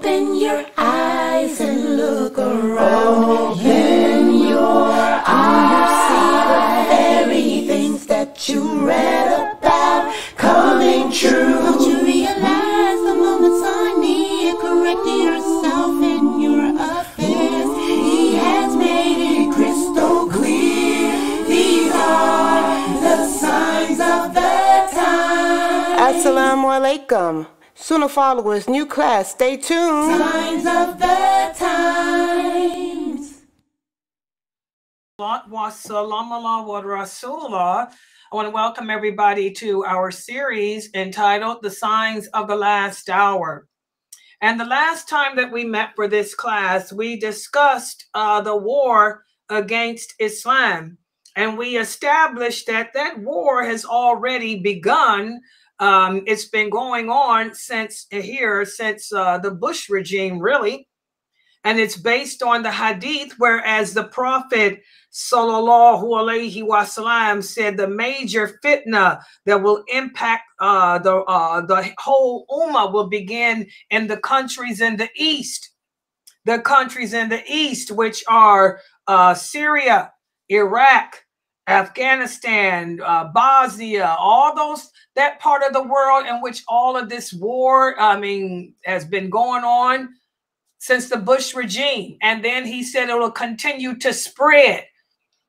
Open your eyes and look around. Open your eyes. Do you see the very things that you read about coming true? Don't you realize the moments are near? Correct yourself in your affairs. He has made it crystal clear. These are the signs of the time. Assalamu alaikum. Sunnah followers, new class, stay tuned. Signs of the times. I want to welcome everybody to our series entitled The Signs of the Last Hour. And the last time that we met for this class, we discussed the war against Islam. And we established that that war has already begun. It's been going on since the Bush regime, really. And it's based on the hadith, whereas the Prophet sallallahu alaihi wasallam said the major fitna that will impact the whole ummah will begin in the countries in the east. The countries in the east, which are Syria, Iraq, Afghanistan, Bosnia, all those, that part of the world in which all of this war, has been going on since the Bush regime. And then he said it will continue to spread.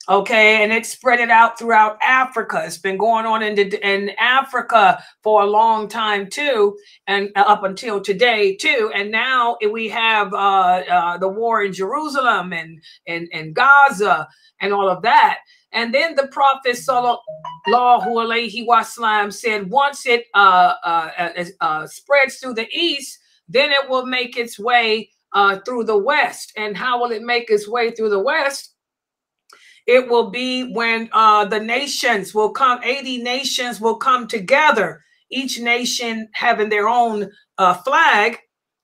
Okay, and it spread it out throughout Africa. It's been going on in Africa for a long time too, and up until today too. And now we have the war in Jerusalem and Gaza and all of that. And then the Prophet sallallahu alaihi wasallam said, once it spreads through the east, then it will make its way through the west. And how will it make its way through the west? It will be when the nations will come, 80 nations will come together, each nation having their own flag,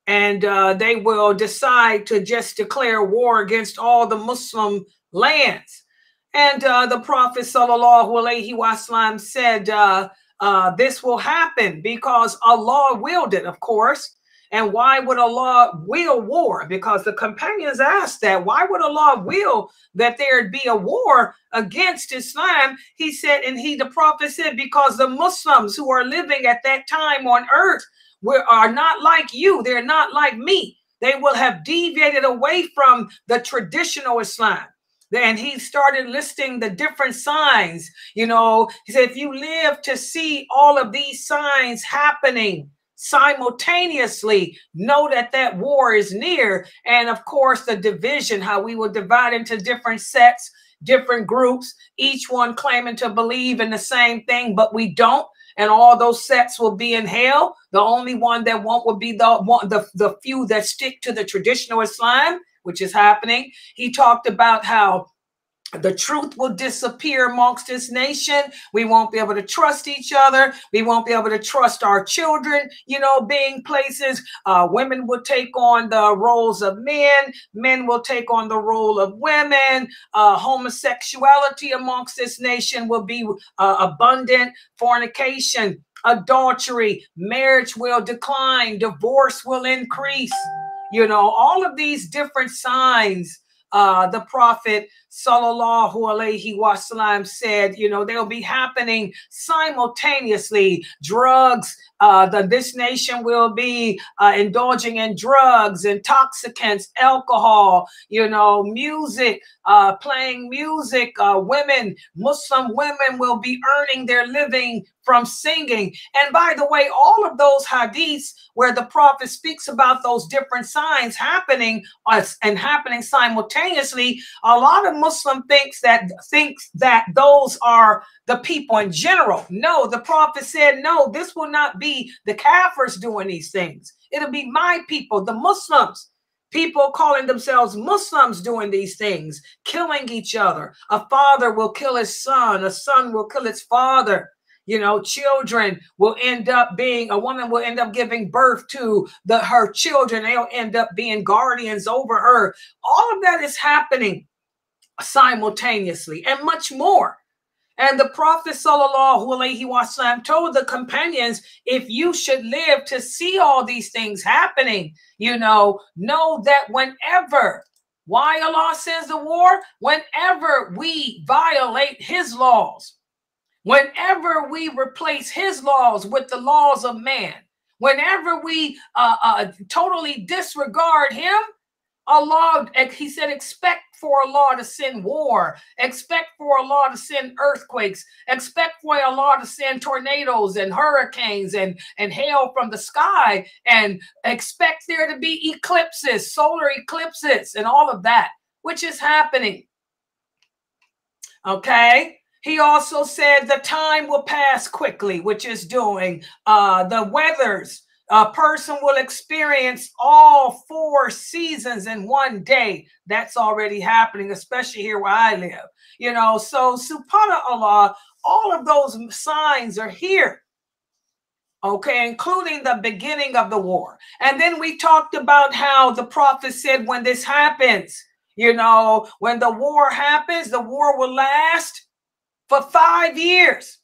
and they will decide to just declare war against all the Muslim lands. And the Prophet sallallahu alaihi wasallam said this will happen because Allah willed it, of course. And why would Allah will war? Because the companions asked that. Why would Allah will that there'd be a war against Islam? He said, and the Prophet said, because the Muslims who are living at that time on earth are not like you. They're not like me. They will have deviated away from the traditional Islam. And he started listing the different signs. You know, he said, if you live to see all of these signs happening simultaneously, know that that war is near. And of course, the division, how we will divide into different sets, different groups, each one claiming to believe in the same thing, but we don't. And all those sets will be in hell. The only one that won't will be the few that stick to the traditional Islam, which is happening. He talked about how the truth will disappear amongst this nation. We won't be able to trust each other. We won't be able to trust our children, you know, being places. Women will take on the roles of men. Men will take on the role of women. Homosexuality amongst this nation will be abundant. Fornication, adultery, marriage will decline. Divorce will increase. You know, all of these different signs. The Prophet sallallahu alaihi wasallam said, you know, they'll be happening simultaneously. Drugs, this nation will be indulging in drugs, intoxicants, alcohol, you know, music, playing music. Muslim women will be earning their living from singing. And by the way, all of those hadiths where the Prophet speaks about those different signs happening and happening simultaneously, a lot of Muslim thinks that those are the people in general. No, the Prophet said, no, this will not be the Kafirs doing these things. It'll be my people, the Muslims. People calling themselves Muslims doing these things, killing each other. A father will kill his son. A son will kill his father. You know, children will end up being, a woman will end up giving birth to her children. They'll end up being guardians over her. All of that is happening simultaneously and much more. And the Prophet sallallahu alaihi wasallam told the companions, if you should live to see all these things happening, know that whenever, why Allah sends the war? Whenever we violate his laws, whenever we replace his laws with the laws of man, whenever we totally disregard him, Allah, he said, expect for Allah to send war, expect for Allah to send earthquakes, expect for Allah to send tornadoes and hurricanes and hail from the sky, and expect there to be eclipses, solar eclipses, and all of that, which is happening. Okay. He also said the time will pass quickly, which is doing the weathers. A person will experience all 4 seasons in one day. That's already happening, especially here where I live. So subhanAllah, all of those signs are here. Okay, including the beginning of the war. And then we talked about how the Prophet said when this happens, when the war happens, the war will last for 5 years.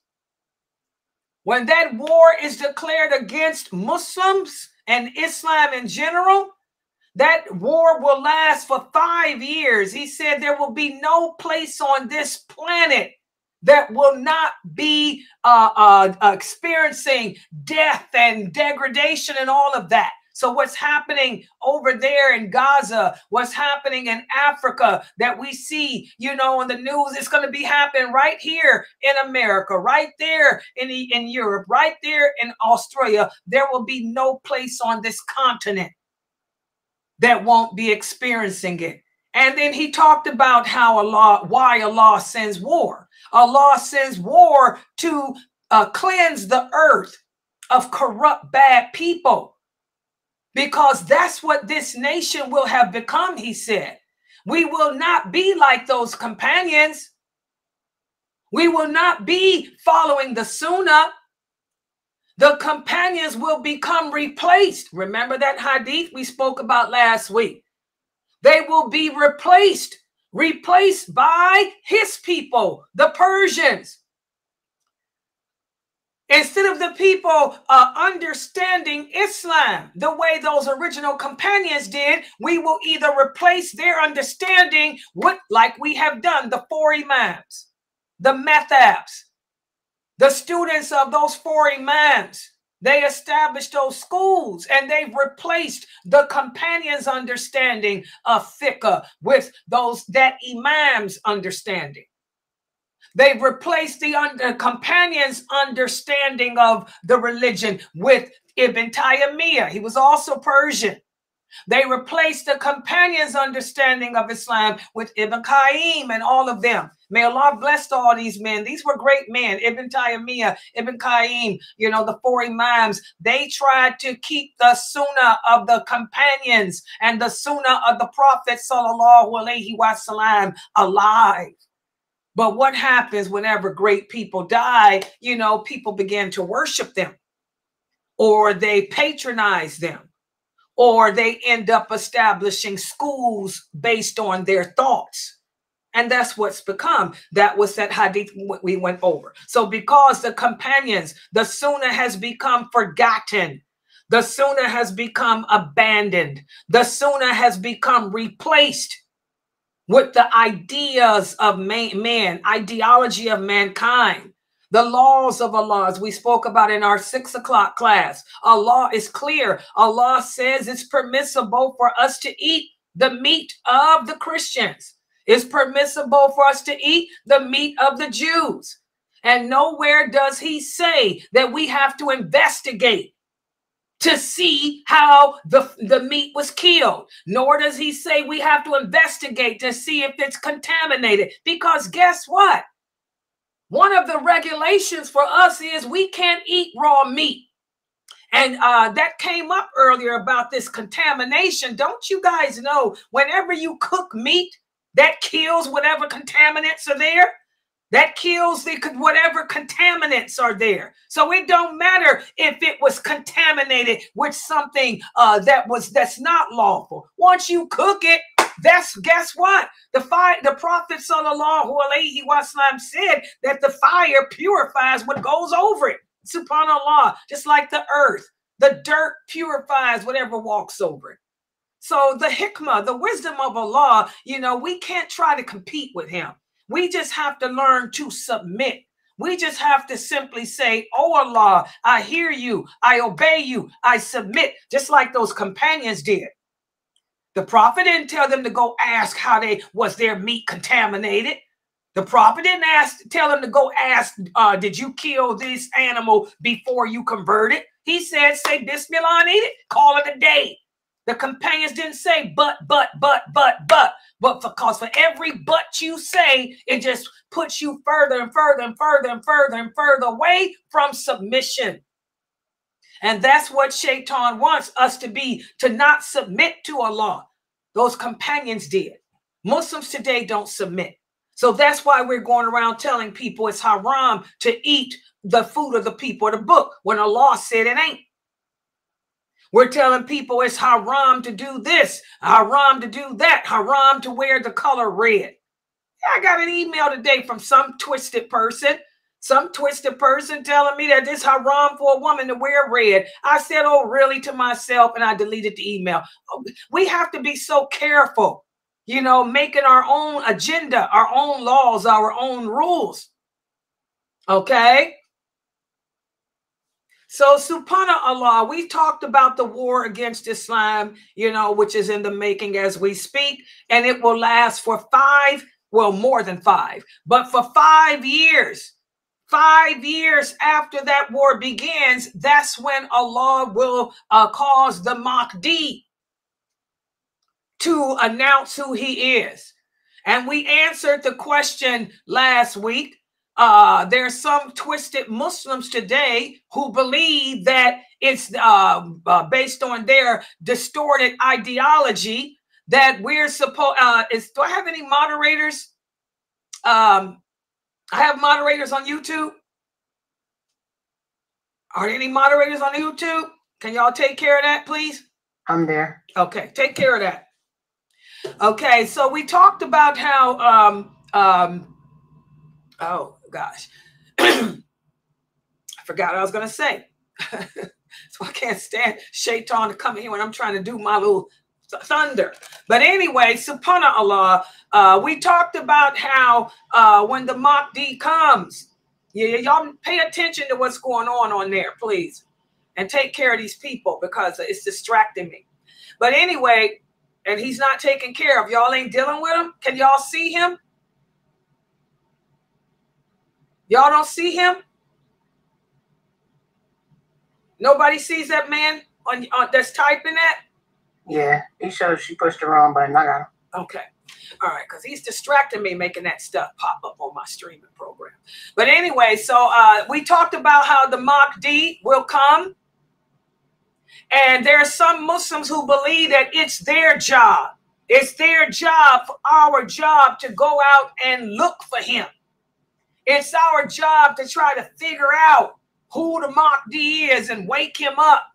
When that war is declared against Muslims and Islam in general, that war will last for 5 years. He said there will be no place on this planet that will not be experiencing death and degradation and all of that. So what's happening over there in Gaza, what's happening in Africa that we see, on the news, it's going to be happening right here in America, right there in Europe, right there in Australia. There will be no place on this continent that won't be experiencing it. And then he talked about why Allah sends war. Allah sends war to cleanse the earth of corrupt, bad people. Because that's what this nation will have become, he said. We will not be like those companions. We will not be following the Sunnah. The companions will become replaced. Remember that hadith we spoke about last week? They will be replaced by his people, the Persians. Instead of the people understanding Islam the way those original companions did, we will either replace their understanding with, like we have done, the 4 imams, the methabs, the students of those 4 imams. They established those schools and they've replaced the companions' understanding of fiqh with that imam's understanding. They've replaced the companions' understanding of the religion with Ibn Taymiyyah. He was also Persian. They replaced the companions' understanding of Islam with Ibn Qayyim and all of them. May Allah bless all these men. These were great men. Ibn Taymiyyah, Ibn Qayyim, the 4 imams. They tried to keep the sunnah of the companions and the sunnah of the Prophet sallallahu alaihi wasallam alive. But what happens whenever great people die? People begin to worship them, or they patronize them, or they end up establishing schools based on their thoughts. And that's what's become. That was that hadith we went over. So because the companions, the sunnah has become forgotten. The sunnah has become abandoned. The sunnah has become replaced with the ideas of man, ideology of mankind, the laws of Allah, as we spoke about in our 6 o'clock class. Allah is clear. Allah says it's permissible for us to eat the meat of the Christians. It's permissible for us to eat the meat of the Jews. And nowhere does he say that we have to investigate to see how the meat was killed. Nor does he say we have to investigate to see if it's contaminated. Because guess what? One of the regulations for us is we can't eat raw meat. And that came up earlier about this contamination. Don't you guys know whenever you cook meat, that kills whatever contaminants are there? That kills whatever contaminants are there. So it don't matter if it was contaminated with something that's not lawful. Once you cook it, Guess what? The Prophet Sallallahu Alaihi Wasallam said that the fire purifies what goes over it. SubhanAllah, just like the earth, the dirt purifies whatever walks over it. So the hikmah, the wisdom of Allah, you know, we can't try to compete with him. We just have to learn to submit. We just have to simply say, oh Allah, I hear you, I obey you, I submit, just like those companions did. The prophet didn't tell them to go ask how was their meat contaminated. The prophet didn't tell them to go ask, did you kill this animal before you converted? He said, say Bismillah and eat it, call it a day. The companions didn't say but, because for every but you say, it just puts you further and further and further and further and further away from submission. And that's what Shaitan wants us to be, to not submit to Allah. Those companions did. Muslims today don't submit. So that's why we're going around telling people it's haram to eat the food of the people of the book when Allah said it ain't. We're telling people it's haram to do this, haram to do that, haram to wear the color red. I got an email today from some twisted person telling me that it's haram for a woman to wear red. I said, oh, really, to myself, and I deleted the email. We have to be so careful, you know, making our own agenda, our own laws, our own rules. Okay? So, subhanAllah, we talked about the war against Islam, you know, which is in the making as we speak, and it will last for more than 5, but for 5 years. 5 years after that war begins, that's when Allah will cause the Mahdi to announce who he is. And we answered the question last week. There's some twisted Muslims today who believe that it's based on their distorted ideology that we're supposed. Do I have any moderators? I have moderators on YouTube. Are there any moderators on YouTube? Can y'all take care of that, please? I'm there. Okay, take care of that. Okay, so we talked about how oh gosh, I forgot what I was gonna say. So I can't stand Shaitan to come in here when I'm trying to do my little thunder. But anyway, subhanAllah, we talked about how when the Mahdi comes, y'all pay attention to what's going on there, please, and take care of these people because it's distracting me. But anyway, and he's not taken care of. Y'all ain't dealing with him. Can y'all see him? Y'all don't see him? Nobody sees that man on that's typing that? Yeah, he shows she pushed the wrong button. I got him. Okay. All right, because he's distracting me making that stuff pop up on my streaming program. But anyway, so we talked about how the Mahdi will come. And there are some Muslims who believe that it's their job. It's their job, our job, to go out and look for him. It's our job to try to figure out who the Mahdi is and wake him up.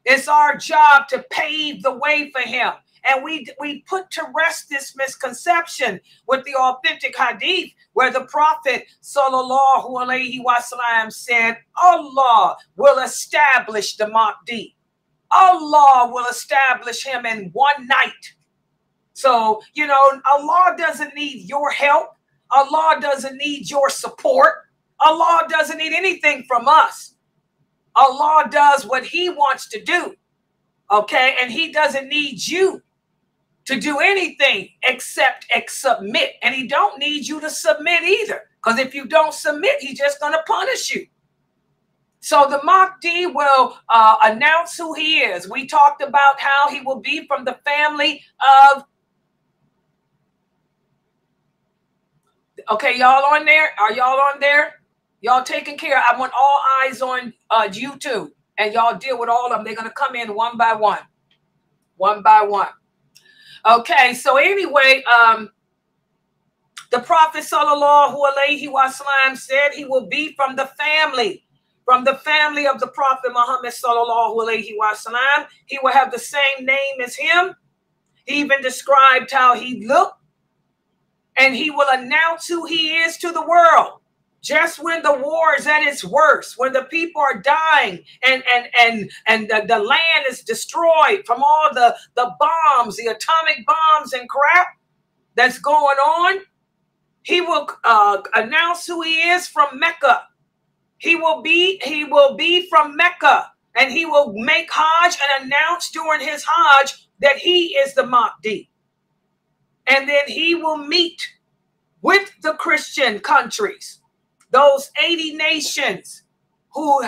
It's our job to pave the way for him. And we put to rest this misconception with the authentic hadith where the Prophet Sallallahu Alaihi Wasallam said, Allah will establish the Mahdi. Allah will establish him in one night. So, you know, Allah doesn't need your help. Allah doesn't need your support. Allah doesn't need anything from us. Allah does what he wants to do. Okay? And he doesn't need you to do anything except submit. And he don't need you to submit either. Because if you don't submit, he's just going to punish you. So the Mahdi will announce who he is. We talked about how he will be from the family of... Okay, y'all on there? Are y'all on there? Y'all taking care? I want all eyes on YouTube. And y'all deal with all of them. They're going to come in one by one. One by one. Okay, so anyway, the Prophet Sallallahu Alaihi Wasallam said he will be from the family of the Prophet Muhammad Sallallahu Alaihi Wasallam. He will have the same name as him. He even described how he looked, and he will announce who he is to the world. Just when the war is at its worst, when the people are dying and the land is destroyed from all the bombs, the atomic bombs and crap that's going on, he will announce who he is from Mecca. He will be from Mecca, and he will make Hajj and announce during his Hajj that he is the Mahdi. And then he will meet with the Christian countries, those 80 nations who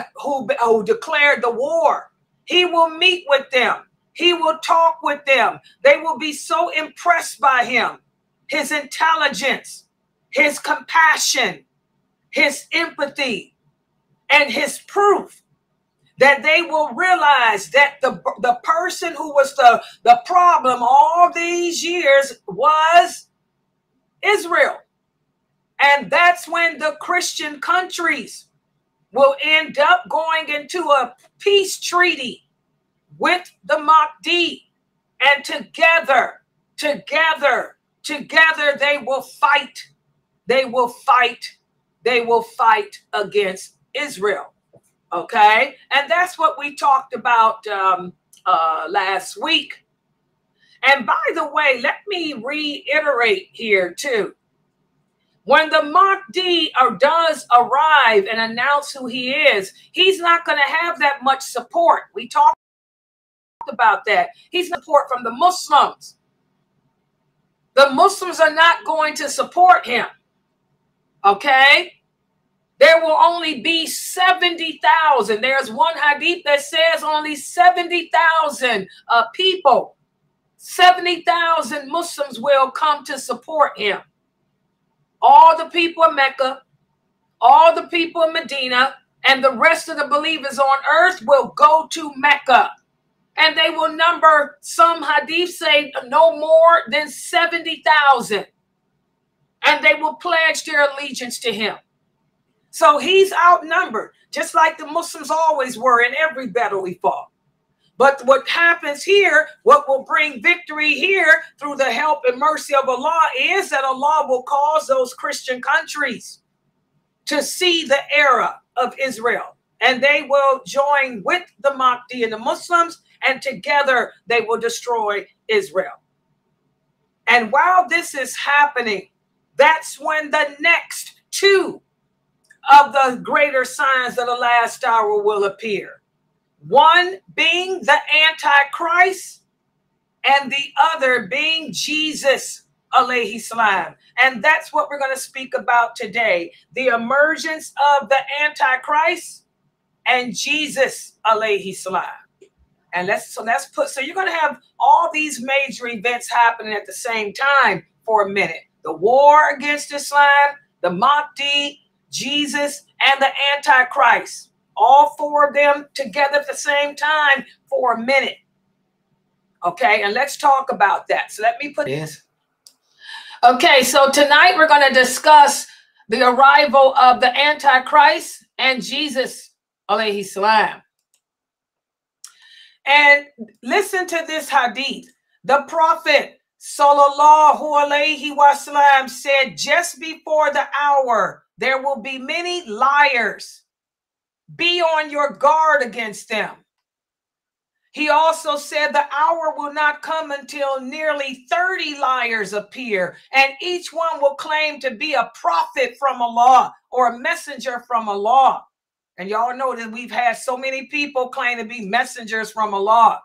declared the war. He will meet with them. He will talk with them. They will be so impressed by him, his intelligence, his compassion, his empathy, and his proof, that they will realize that the person who was the problem all these years was Israel. And that's when the Christian countries will end up going into a peace treaty with the Mahdi. And together they will fight. They will fight against Israel. Okay. And that's what we talked about last week. And by the way, let me reiterate here too. When the Mahdi does arrive and announce who he is, he's not going to have that much support. We talked about that. He's support from the Muslims. The Muslims are not going to support him. Okay? There will only be 70,000. There's one hadith that says only 70,000 people. 70,000 Muslims will come to support him. All the people of Mecca, all the people of Medina, and the rest of the believers on earth will go to Mecca. And they will number, some hadith say, no more than 70,000. And they will pledge their allegiance to him. So he's outnumbered, just like the Muslims always were in every battle we fought. But what happens here, what will bring victory here through the help and mercy of Allah, is that Allah will cause those Christian countries to see the era of Israel. And they will join with the Mahdi and the Muslims, and together they will destroy Israel. And while this is happening, that's when the next two of the greater signs of the last hour will appear. One being the Antichrist, and the other being Jesus, alayhi salam. And that's what we're going to speak about today. The emergence of the Antichrist and Jesus, alayhi salam. And so you're going to have all these major events happening at the same time for a minute. The war against Islam, the Mahdi, Jesus, and the Antichrist. All four of them together at the same time for a minute. Okay, and let's talk about that. So let me put this. Okay, so tonight we're going to discuss the arrival of the Antichrist and Jesus, alayhi salam. And listen to this hadith. The Prophet, sallallahu alayhi wasallam, said, just before the hour, there will be many liars. Be on your guard against them. He also said the hour will not come until nearly 30 liars appear, and each one will claim to be a prophet from Allah or a messenger from Allah. And y'all know that we've had so many people claim to be messengers from Allah.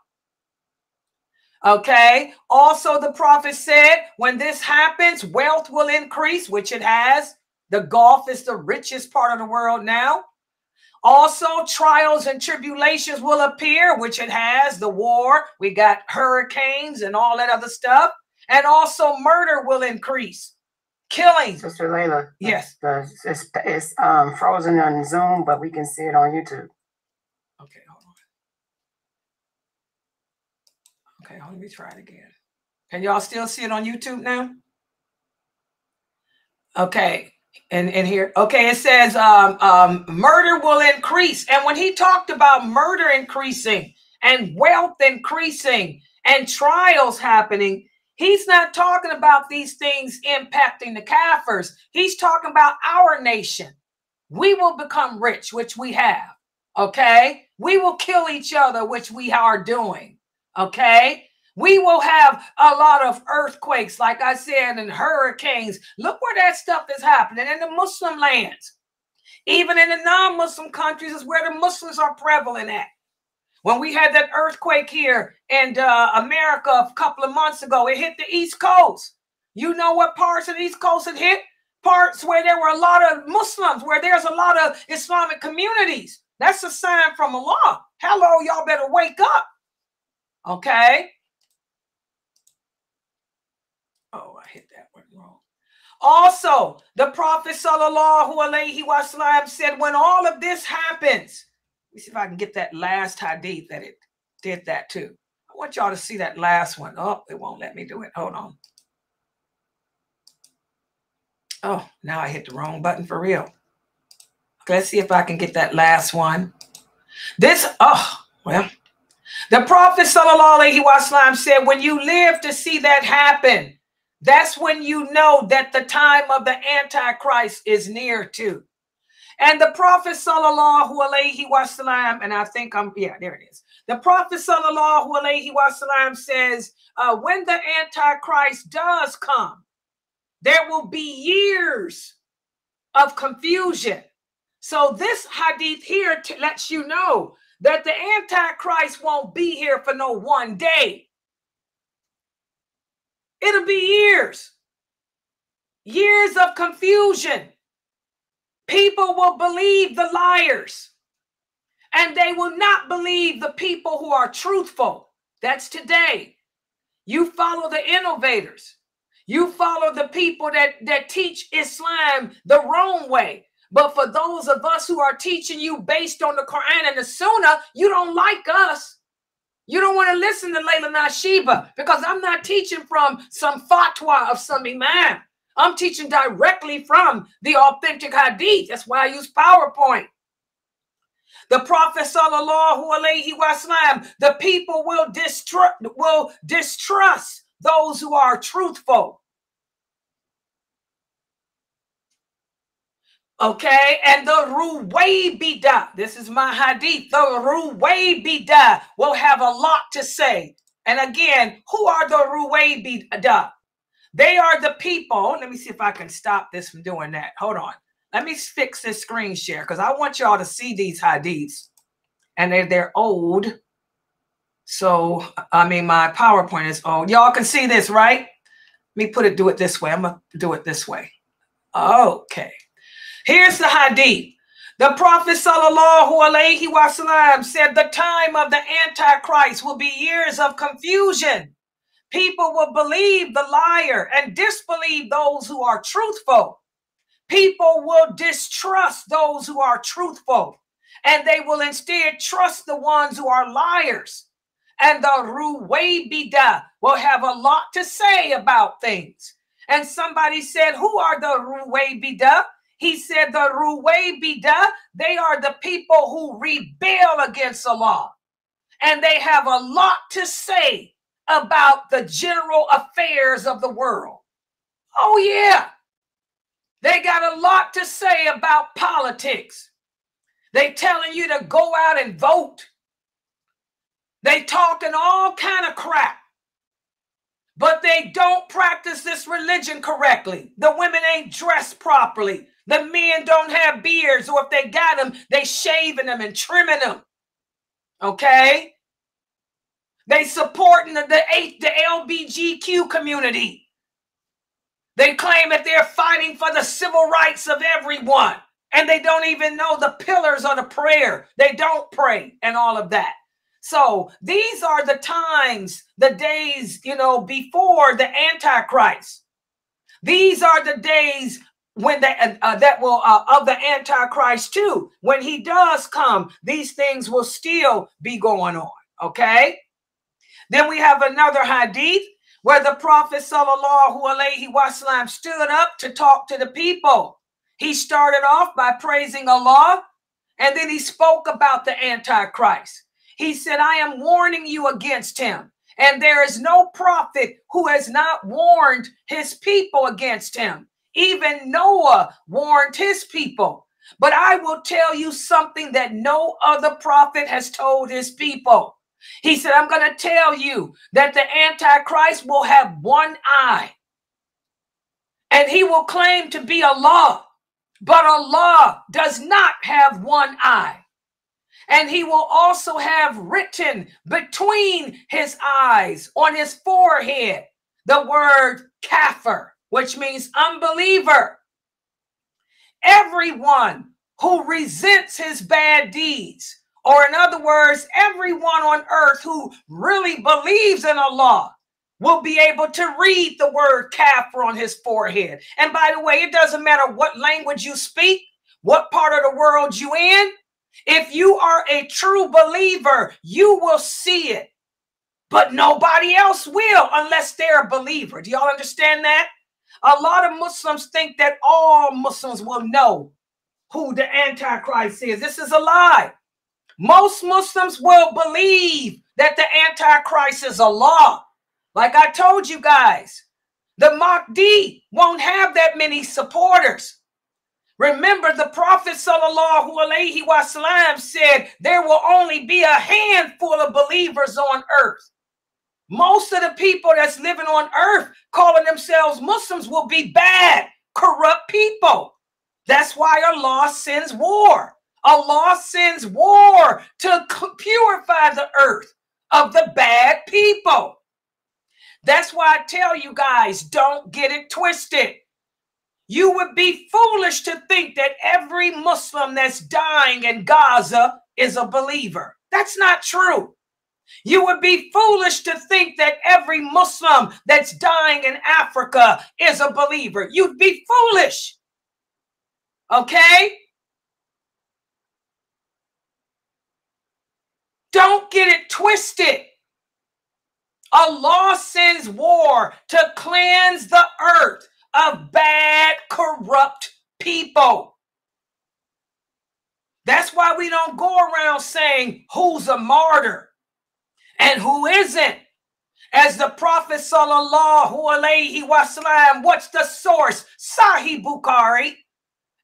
Okay. Also, the Prophet said, when this happens, wealth will increase, which it has. The Gulf is the richest part of the world now. Also, trials and tribulations will appear, which it has. The war, we got hurricanes and all that other stuff. And also murder will increase. Killing. Sister Layla. Yes. It's frozen on Zoom, but we can see it on YouTube. Okay, hold on. Okay, let me try it again. Can y'all still see it on YouTube now? Okay. And here, okay, it says murder will increase. And when he talked about murder increasing and wealth increasing and trials happening, he's not talking about these things impacting the Kafirs. He's talking about our nation. We will become rich, which we have. Okay? We will kill each other, which we are doing. Okay? We will have a lot of earthquakes, like I said, and hurricanes. Look where that stuff is happening in the Muslim lands. Even in the non-Muslim countries is where the Muslims are prevalent at. When we had that earthquake here in America a couple of months ago, it hit the East Coast. You know what parts of the East Coast it hit? Parts where there were a lot of Muslims, where there's a lot of Islamic communities. That's a sign from Allah. Hello, y'all better wake up. Okay? Oh, I hit that one wrong. Also, the Prophet sallallahu alaihi wasallam said, when all of this happens, let me see if I can get that last hadith that it did that too. I want y'all to see that last one. Oh, it won't let me do it. Hold on. Oh, now I hit the wrong button for real. Okay, let's see if I can get that last one. The Prophet sallallahu alaihi wasallam said, when you live to see that happen, that's when you know that the time of the Antichrist is near too. And the Prophet sallallahu alaihi wasallam, and I think there it is. The Prophet sallallahu alaihi wasallam says, when the Antichrist does come, there will be years of confusion. So this hadith here lets you know that the Antichrist won't be here for no one day. It'll be years. Years of confusion. People will believe the liars, and they will not believe the people who are truthful. That's today. You follow the innovators. You follow the people that teach Islam the wrong way. But for those of us who are teaching you based on the Quran and the Sunnah, you don't like us. You don't want to listen to Layla Nashiba, because I'm not teaching from some fatwa of some imam. I'm teaching directly from the authentic hadith. That's why I use PowerPoint. The Prophet sallallahu alaihi wasallam, the people will distrust those who are truthful. Okay, and the Ruwaybida, this is my hadith, the Ruwaybida will have a lot to say. And again, who are the Ruwaybida? They are the people. Let me see if I can stop this from doing that. Hold on. Let me fix this screen share, because I want y'all to see these hadiths. And they're old. So, I mean, my PowerPoint is old. Y'all can see this, right? Let me do it this way. I'm going to do it this way. Okay. Here's the hadith. The Prophet sallallahu alaihi wasallam said the time of the Antichrist will be years of confusion. People will believe the liar and disbelieve those who are truthful. People will distrust those who are truthful, and they will instead trust the ones who are liars. And the Ruwaybida will have a lot to say about things. And somebody said, who are the Ruwaybida? He said the Ruwaybida, they are the people who rebel against Allah. And they have a lot to say about the general affairs of the world. Oh, yeah. They got a lot to say about politics. They telling you to go out and vote. They talking all kind of crap. But they don't practice this religion correctly. The women ain't dressed properly. The men don't have beards, or if they got them, they shaving them and trimming them. Okay? They supporting the LGBTQ community. They claim that they're fighting for the civil rights of everyone. And they don't even know the pillars of the prayer. They don't pray and all of that. So these are the times, the days, before the Antichrist. These are the days when of the Antichrist too. When he does come, these things will still be going on. Okay. Then we have another hadith where the Prophet sallallahu alaihi wasallam stood up to talk to the people. He started off by praising Allah, and then he spoke about the Antichrist. He said, I am warning you against him. And there is no prophet who has not warned his people against him. Even Noah warned his people. But I will tell you something that no other prophet has told his people. He said, I'm going to tell you that the Antichrist will have one eye. And he will claim to be Allah. But Allah does not have one eye. And he will also have written between his eyes on his forehead the word kafir, which means unbeliever. Everyone who resents his bad deeds, or in other words, everyone on earth who really believes in Allah, will be able to read the word kafir on his forehead. And by the way, it doesn't matter what language you speak, what part of the world you in. If you are a true believer, you will see it. But nobody else will unless they're a believer. Do y'all understand that? A lot of Muslims think that all Muslims will know who the Antichrist is. This is a lie. Most Muslims will believe that the Antichrist is Allah. Like I told you guys, the Mahdi won't have that many supporters. Remember, the Prophet ﷺ said there will only be a handful of believers on earth. Most of the people that's living on earth calling themselves Muslims will be bad, corrupt people. That's why Allah sends war. Allah sends war to purify the earth of the bad people. That's why I tell you guys, don't get it twisted. You would be foolish to think that every Muslim that's dying in Gaza is a believer. That's not true. You would be foolish to think that every Muslim that's dying in Africa is a believer. You'd be foolish. Okay? Don't get it twisted. Allah sends war to cleanse the earth of bad, corrupt people. That's why we don't go around saying who's a martyr and who isn't. As the Prophet ﷺ, what's the source? Sahih Bukhari.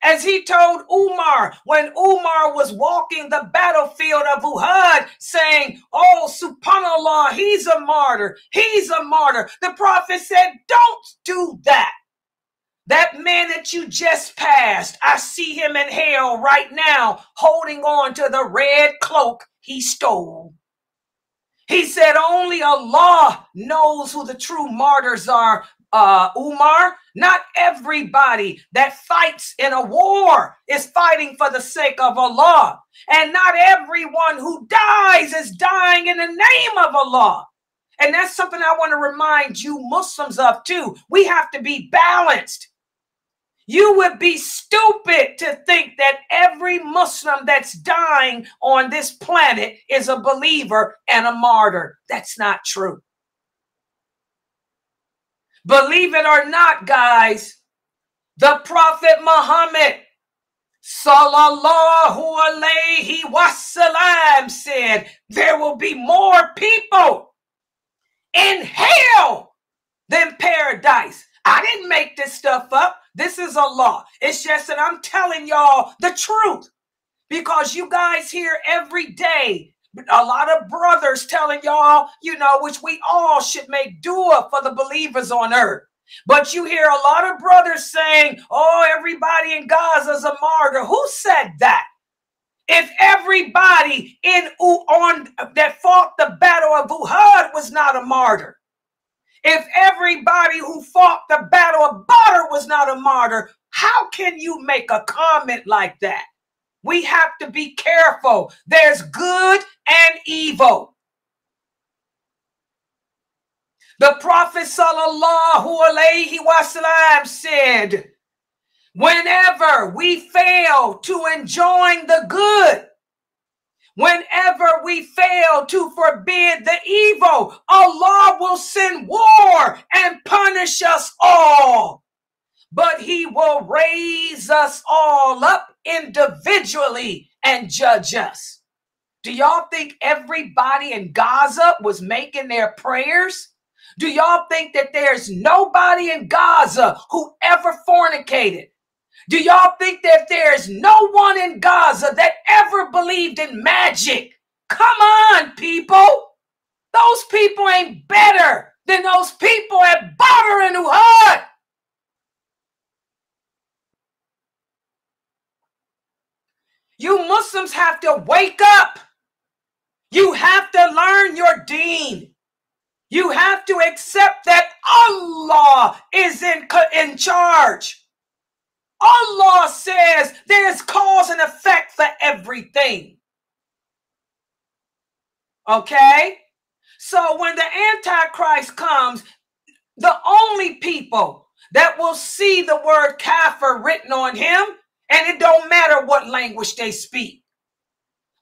As he told Umar when Umar was walking the battlefield of Uhud saying, oh, subhanallah, he's a martyr. He's a martyr. The Prophet said, don't do that. That man that you just passed, I see him in hell right now, holding on to the red cloak he stole. He said, only Allah knows who the true martyrs are, Umar. Not everybody that fights in a war is fighting for the sake of Allah. And not everyone who dies is dying in the name of Allah. And that's something I want to remind you Muslims of too. We have to be balanced. You would be stupid to think that every Muslim that's dying on this planet is a believer and a martyr. That's not true. Believe it or not, guys, the Prophet Muhammad sallallahu alayhi wasallam said there will be more people in hell than paradise. I didn't make this stuff up. This is Allah. It's just that I'm telling y'all the truth because you guys hear every day a lot of brothers telling y'all, you know, which we all should make dua for the believers on earth. But you hear a lot of brothers saying, oh, everybody in Gaza is a martyr. Who said that? If everybody that fought the battle of Uhud was not a martyr, if everybody who fought the battle of Badr was not a martyr, how can you make a comment like that? We have to be careful. There's good and evil. The Prophet sallallahu alayhi wasallam said, whenever we fail to enjoin the good, whenever we fail to forbid the evil, Allah will send war and punish us all. But he will raise us all up individually and judge us. Do y'all think everybody in Gaza was making their prayers? Do y'all think that there's nobody in Gaza who ever fornicated? Do y'all think that there's no one in Gaza that ever believed in magic? Come on, people. Those people ain't better than those people at Badr and Uhud. You Muslims have to wake up. You have to learn your deen. You have to accept that Allah is in charge. Allah says there's cause and effect for everything. Okay? So when the Antichrist comes, the only people that will see the word kafir written on him, and it don't matter what language they speak,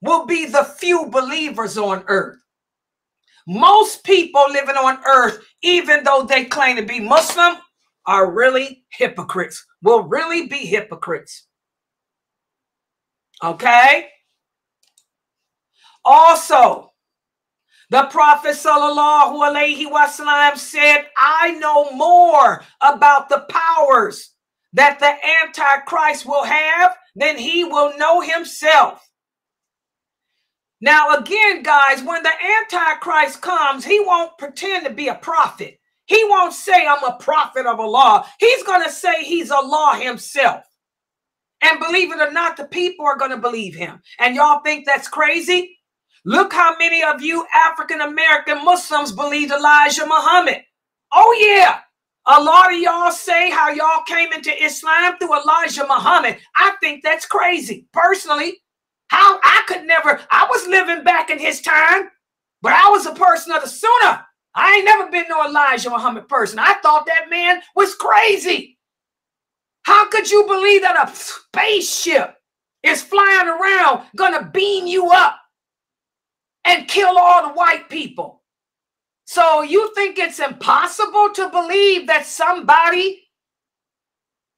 will be the few believers on earth. Most people living on earth, even though they claim to be Muslim, are really hypocrites, will really be hypocrites. Okay? Also, the Prophet sallallahu alaihi wasallam said, I know more about the powers that the Antichrist will have than he will know himself. Now, again, guys, when the Antichrist comes, he won't pretend to be a prophet. He won't say, I'm a prophet of Allah. He's going to say he's Allah himself. And believe it or not, the people are going to believe him. And y'all think that's crazy? Look how many of you African-American Muslims believed Elijah Muhammad. Oh, yeah. A lot of y'all say how y'all came into Islam through Elijah Muhammad. I think that's crazy. Personally, how I could never, I was living back in his time, but I was a person of the Sunnah. I ain't never been no Elijah Muhammad person. I thought that man was crazy. How could you believe that a spaceship is flying around gonna beam you up and kill all the white people? So you think it's impossible to believe that somebody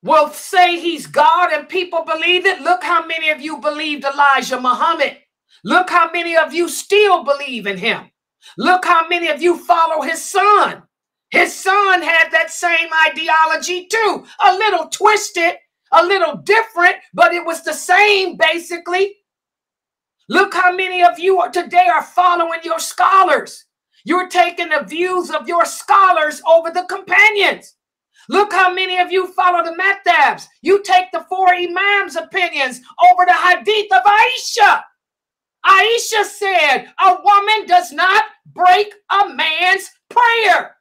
will say he's God and people believe it? Look how many of you believed Elijah Muhammad. Look how many of you still believe in him. Look how many of you follow his son. His son had that same ideology too. A little twisted, a little different, but it was the same basically. Look how many of you today are following your scholars. You're taking the views of your scholars over the companions. Look how many of you follow the Madhabs. You take the 4 Imams' opinions over the Hadith of Aisha. Aisha said a woman does not break a man's prayer.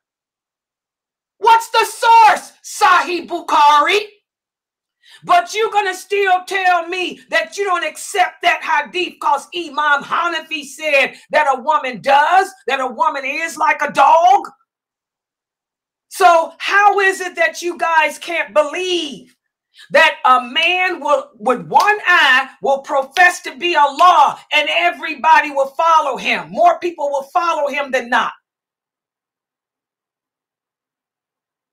What's the source? Sahih Bukhari. But you're going to still tell me that you don't accept that hadith because Imam Hanafi said that a woman does, that a woman is like a dog. So how is it that you guys can't believe that a man will, with one eye, will profess to be Allah and everybody will follow him? More people will follow him than not.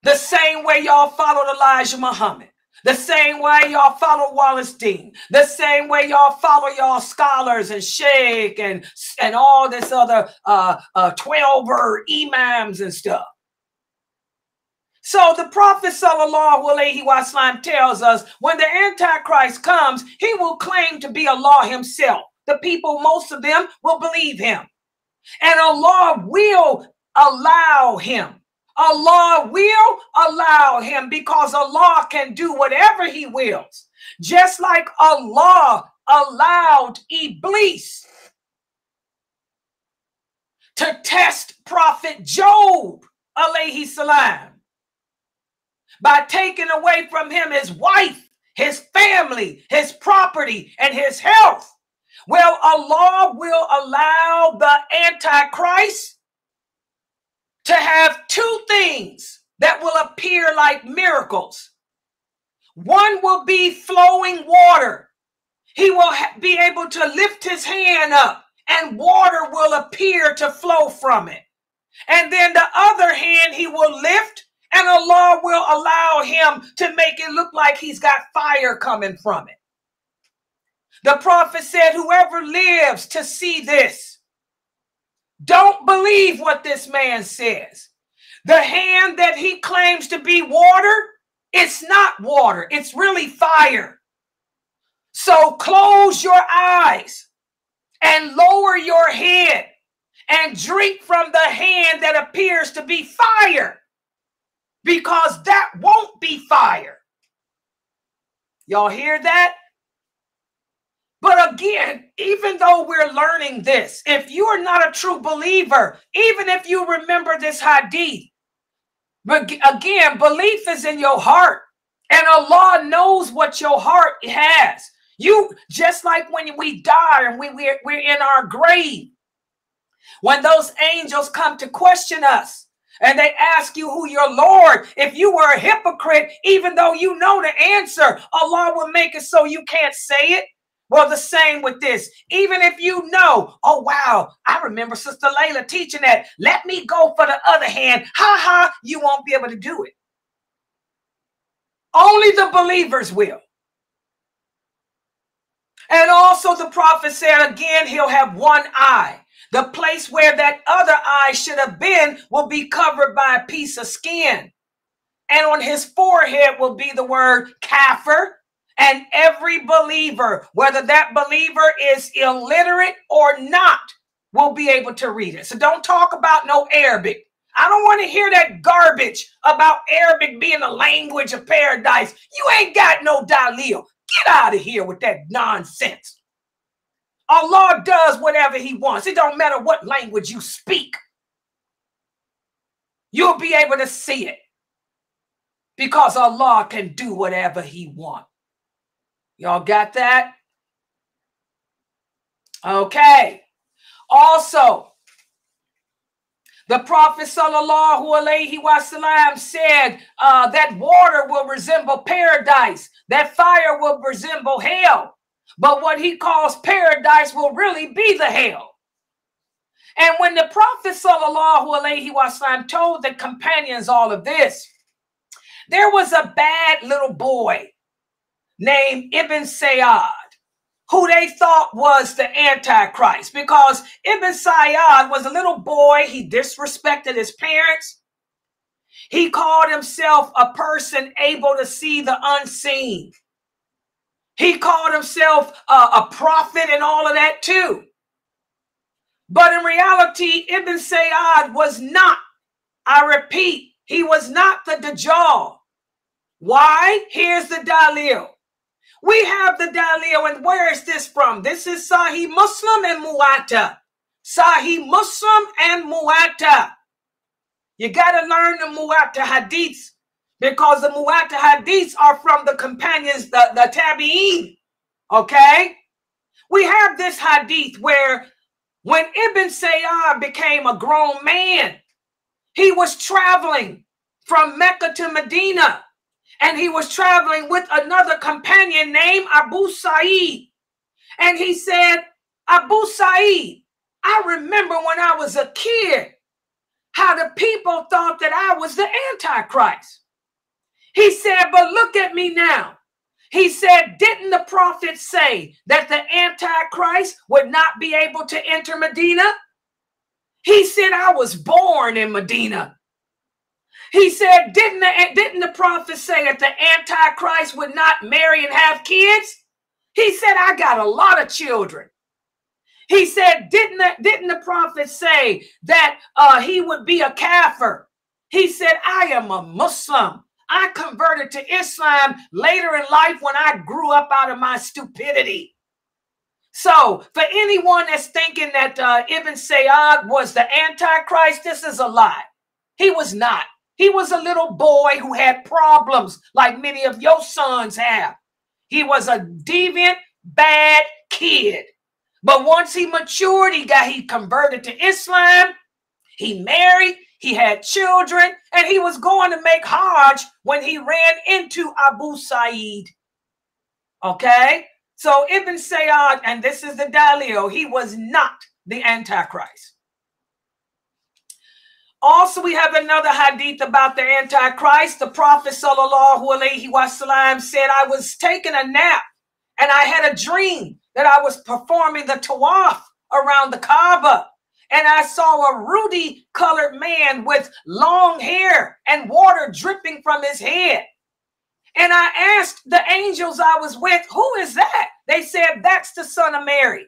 The same way y'all followed Elijah Muhammad. The same way y'all follow Wallace Dean. The same way y'all follow y'all scholars and sheikh and all this other 12 imams and stuff. So the Prophet sallallahu alaihi wasallam tells us when the Antichrist comes, he will claim to be Allah himself. The people, most of them, will believe him. And Allah will allow him. Allah will allow him because Allah can do whatever he wills. Just like Allah allowed Iblis to test Prophet Job alayhi salam by taking away from him his wife, his family, his property, and his health. Well, Allah will allow the Antichrist to have 2 things that will appear like miracles. One will be flowing water. He will be able to lift his hand up and water will appear to flow from it. And then the other hand he will lift and Allah will allow him to make it look like he's got fire coming from it. The prophet said, whoever lives to see this, don't believe what this man says. The hand that he claims to be water, it's not water. It's really fire. So close your eyes and lower your head and drink from the hand that appears to be fire, because that won't be fire. Y'all hear that? But again, even though we're learning this, if you are not a true believer, even if you remember this hadith, but again, belief is in your heart, and Allah knows what your heart has. You, just like when we die and we're in our grave, when those angels come to question us and they ask you who your Lord, if you were a hypocrite, even though you know the answer, Allah will make it so you can't say it. Well, the same with this. Even if you know, oh, wow, I remember Sister Layla teaching that. Let me go for the other hand. Ha ha, you won't be able to do it. Only the believers will. And also the prophet said, again, he'll have one eye. The place where that other eye should have been will be covered by a piece of skin. And on his forehead will be the word kafir. And every believer, whether that believer is illiterate or not, will be able to read it. So don't talk about no Arabic. I don't want to hear that garbage about Arabic being the language of paradise. You ain't got no dalil. Get out of here with that nonsense. Allah does whatever he wants. It don't matter what language you speak. You'll be able to see it, because Allah can do whatever he wants. Y'all got that? Okay. Also, the Prophet sallallahu alaihi wasallam said that water will resemble paradise, that fire will resemble hell, but what he calls paradise will really be the hell. And when the Prophet sallallahu alaihi wasallam told the companions all of this, there was a bad little boy named Ibn Sayyad, who they thought was the Antichrist, because Ibn Sayyad was a little boy. He disrespected his parents. He called himself a person able to see the unseen. He called himself a prophet and all of that too. But in reality, Ibn Sayyad was not, I repeat, he was not the Dajjal. Why? Here's the dalil. We have the dalil, and where is this from? This is Sahih Muslim and Muwatta. Sahih Muslim and Muwatta. You got to learn the Muwatta hadiths, because the Muwatta hadiths are from the companions, the Tabi'een. Okay? We have this hadith where when Ibn Sayyad became a grown man, he was traveling from Mecca to Medina. And he was traveling with another companion named Abu Sa'id. And he said, Abu Sa'id, I remember when I was a kid, how the people thought that I was the Antichrist. He said, but look at me now. He said, didn't the prophet say that the Antichrist would not be able to enter Medina? He said, I was born in Medina. He said, didn't the prophet say that the Antichrist would not marry and have kids? He said, I got a lot of children. He said, didn't the prophet say that he would be a kafir? He said, I am a Muslim. I converted to Islam later in life when I grew up out of my stupidity. So for anyone that's thinking that Ibn Sayyad was the Antichrist, this is a lie. He was not. He was a little boy who had problems like many of your sons have. He was a deviant, bad kid. But once he matured, he converted to Islam. He married, he had children, and he was going to make Hajj when he ran into Abu Sa'id. Okay? So Ibn Sayyad, and this is the dalil, he was not the Antichrist. Also, we have another hadith about the Antichrist. The Prophet sallallahu alaihi wasallam said, I was taking a nap and I had a dream that I was performing the tawaf around the Kaaba, and I saw a ruddy colored man with long hair and water dripping from his head. And I asked the angels I was with, who is that? They said, that's the son of Mary.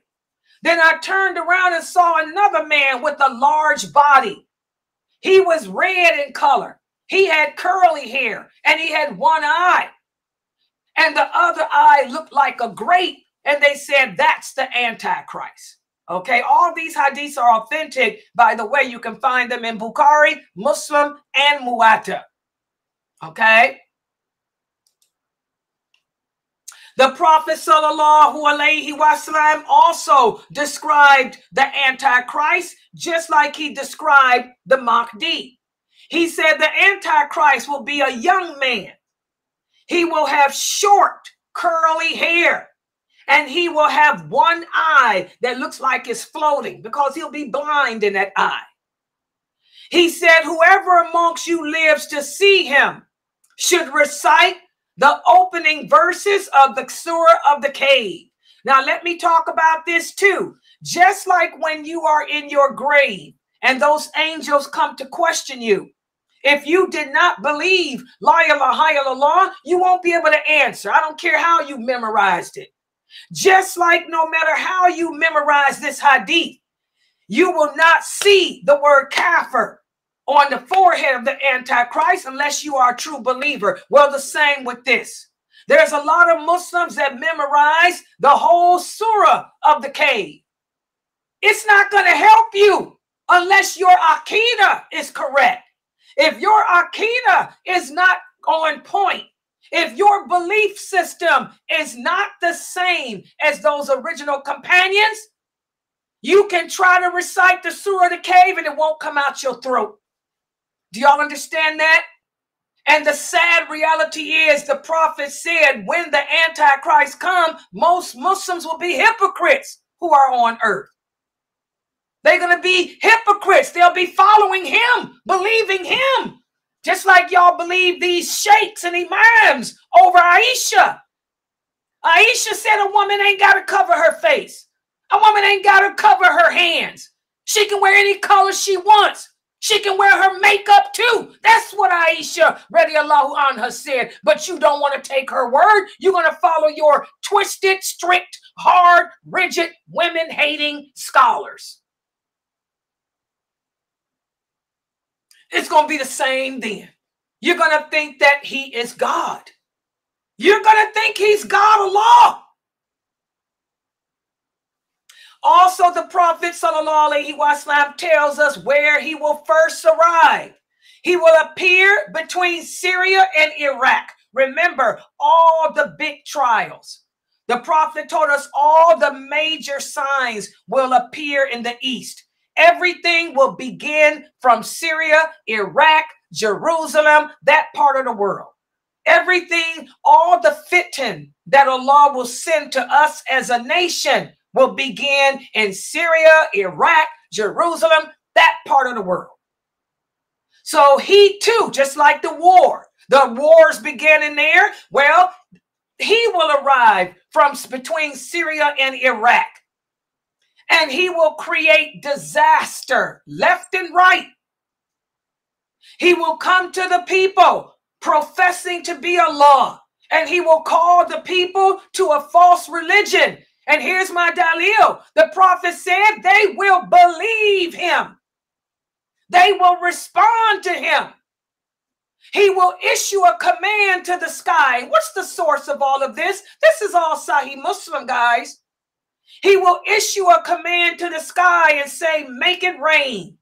Then I turned around and saw another man with a large body. He was red in color. He had curly hair and he had one eye. And the other eye looked like a grape. And they said, that's the Antichrist. Okay, all these hadiths are authentic. By the way, you can find them in Bukhari, Muslim, and Muwatta. Okay. The Prophet sallallahu alaihi wasallam also described the Antichrist just like he described the Mahdi. He said the Antichrist will be a young man. He will have short, curly hair, and he will have one eye that looks like it's floating because he'll be blind in that eye. He said, whoever amongst you lives to see him should recite the opening verses of the Surah of the Cave. Now, let me talk about this too. Just like when you are in your grave and those angels come to question you, if you did not believe La ilaha illallah, you won't be able to answer. I don't care how you memorized it. Just like no matter how you memorize this hadith, you will not see the word kafir on the forehead of the Antichrist unless you are a true believer. Well, the same with this. There's a lot of Muslims that memorize the whole surah of the cave. It's not going to help you unless your aqidah is correct. If your aqidah is not on point, if your belief system is not the same as those original companions, you can try to recite the surah of the cave and it won't come out your throat. Do y'all understand that? And the sad reality is the prophet said when the Antichrist comes, most Muslims will be hypocrites who are on earth. They're going to be hypocrites. They'll be following him, believing him. Just like y'all believe these sheikhs and imams over Aisha. Aisha said a woman ain't got to cover her face. A woman ain't got to cover her hands. She can wear any color she wants. She can wear her makeup too. That's what Aisha radiallahu anha said. But you don't want to take her word. You're going to follow your twisted, strict, hard, rigid, women-hating scholars. It's going to be the same then. You're going to think that he is God. You're going to think he's God Allah. Also, the Prophet sallallahu alaihi wasallam tells us where he will first arrive. He will appear between Syria and Iraq. Remember all the big trials. The Prophet told us all the major signs will appear in the east. Everything will begin from Syria, Iraq, Jerusalem, that part of the world. Everything, all the fitan that Allah will send to us as a nation will begin in Syria, Iraq, Jerusalem, that part of the world. So he too, just like the wars began in there. Well, he will arrive from between Syria and Iraq. And he will create disaster left and right. He will come to the people professing to be Allah. And he will call the people to a false religion. And here's my dalil. The prophet said they will believe him. They will respond to him. He will issue a command to the sky. What's the source of all of this? This is all Sahih Muslim, guys. He will issue a command to the sky and say, make it rain.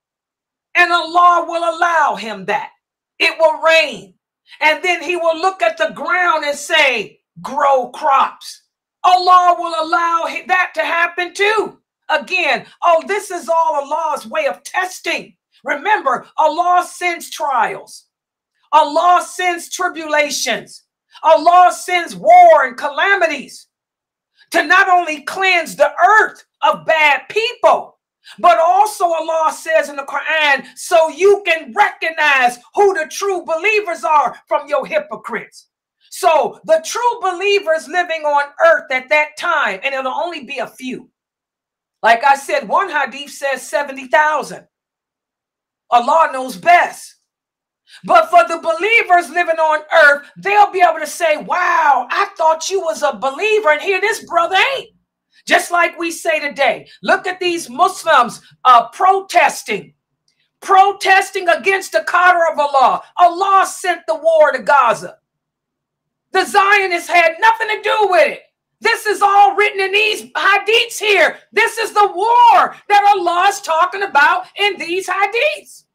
And Allah will allow him that. It will rain. And then he will look at the ground and say, grow crops. Allah will allow that to happen too. Again, this is all Allah's way of testing. Remember, Allah sends trials. Allah sends tribulations. Allah sends war and calamities to not only cleanse the earth of bad people, but also Allah says in the Quran, so you can recognize who the true believers are from your hypocrites. So the true believers living on earth at that time, and it'll only be a few. Like I said, one hadith says 70,000. Allah knows best. But for the believers living on earth, they'll be able to say, wow, I thought you was a believer, and here this brother ain't. Just like we say today, look at these Muslims protesting against the qadr of Allah. Allah sent the war to Gaza. The Zionists had nothing to do with it. This is all written in these hadiths here. This is the war that Allah is talking about in these hadiths.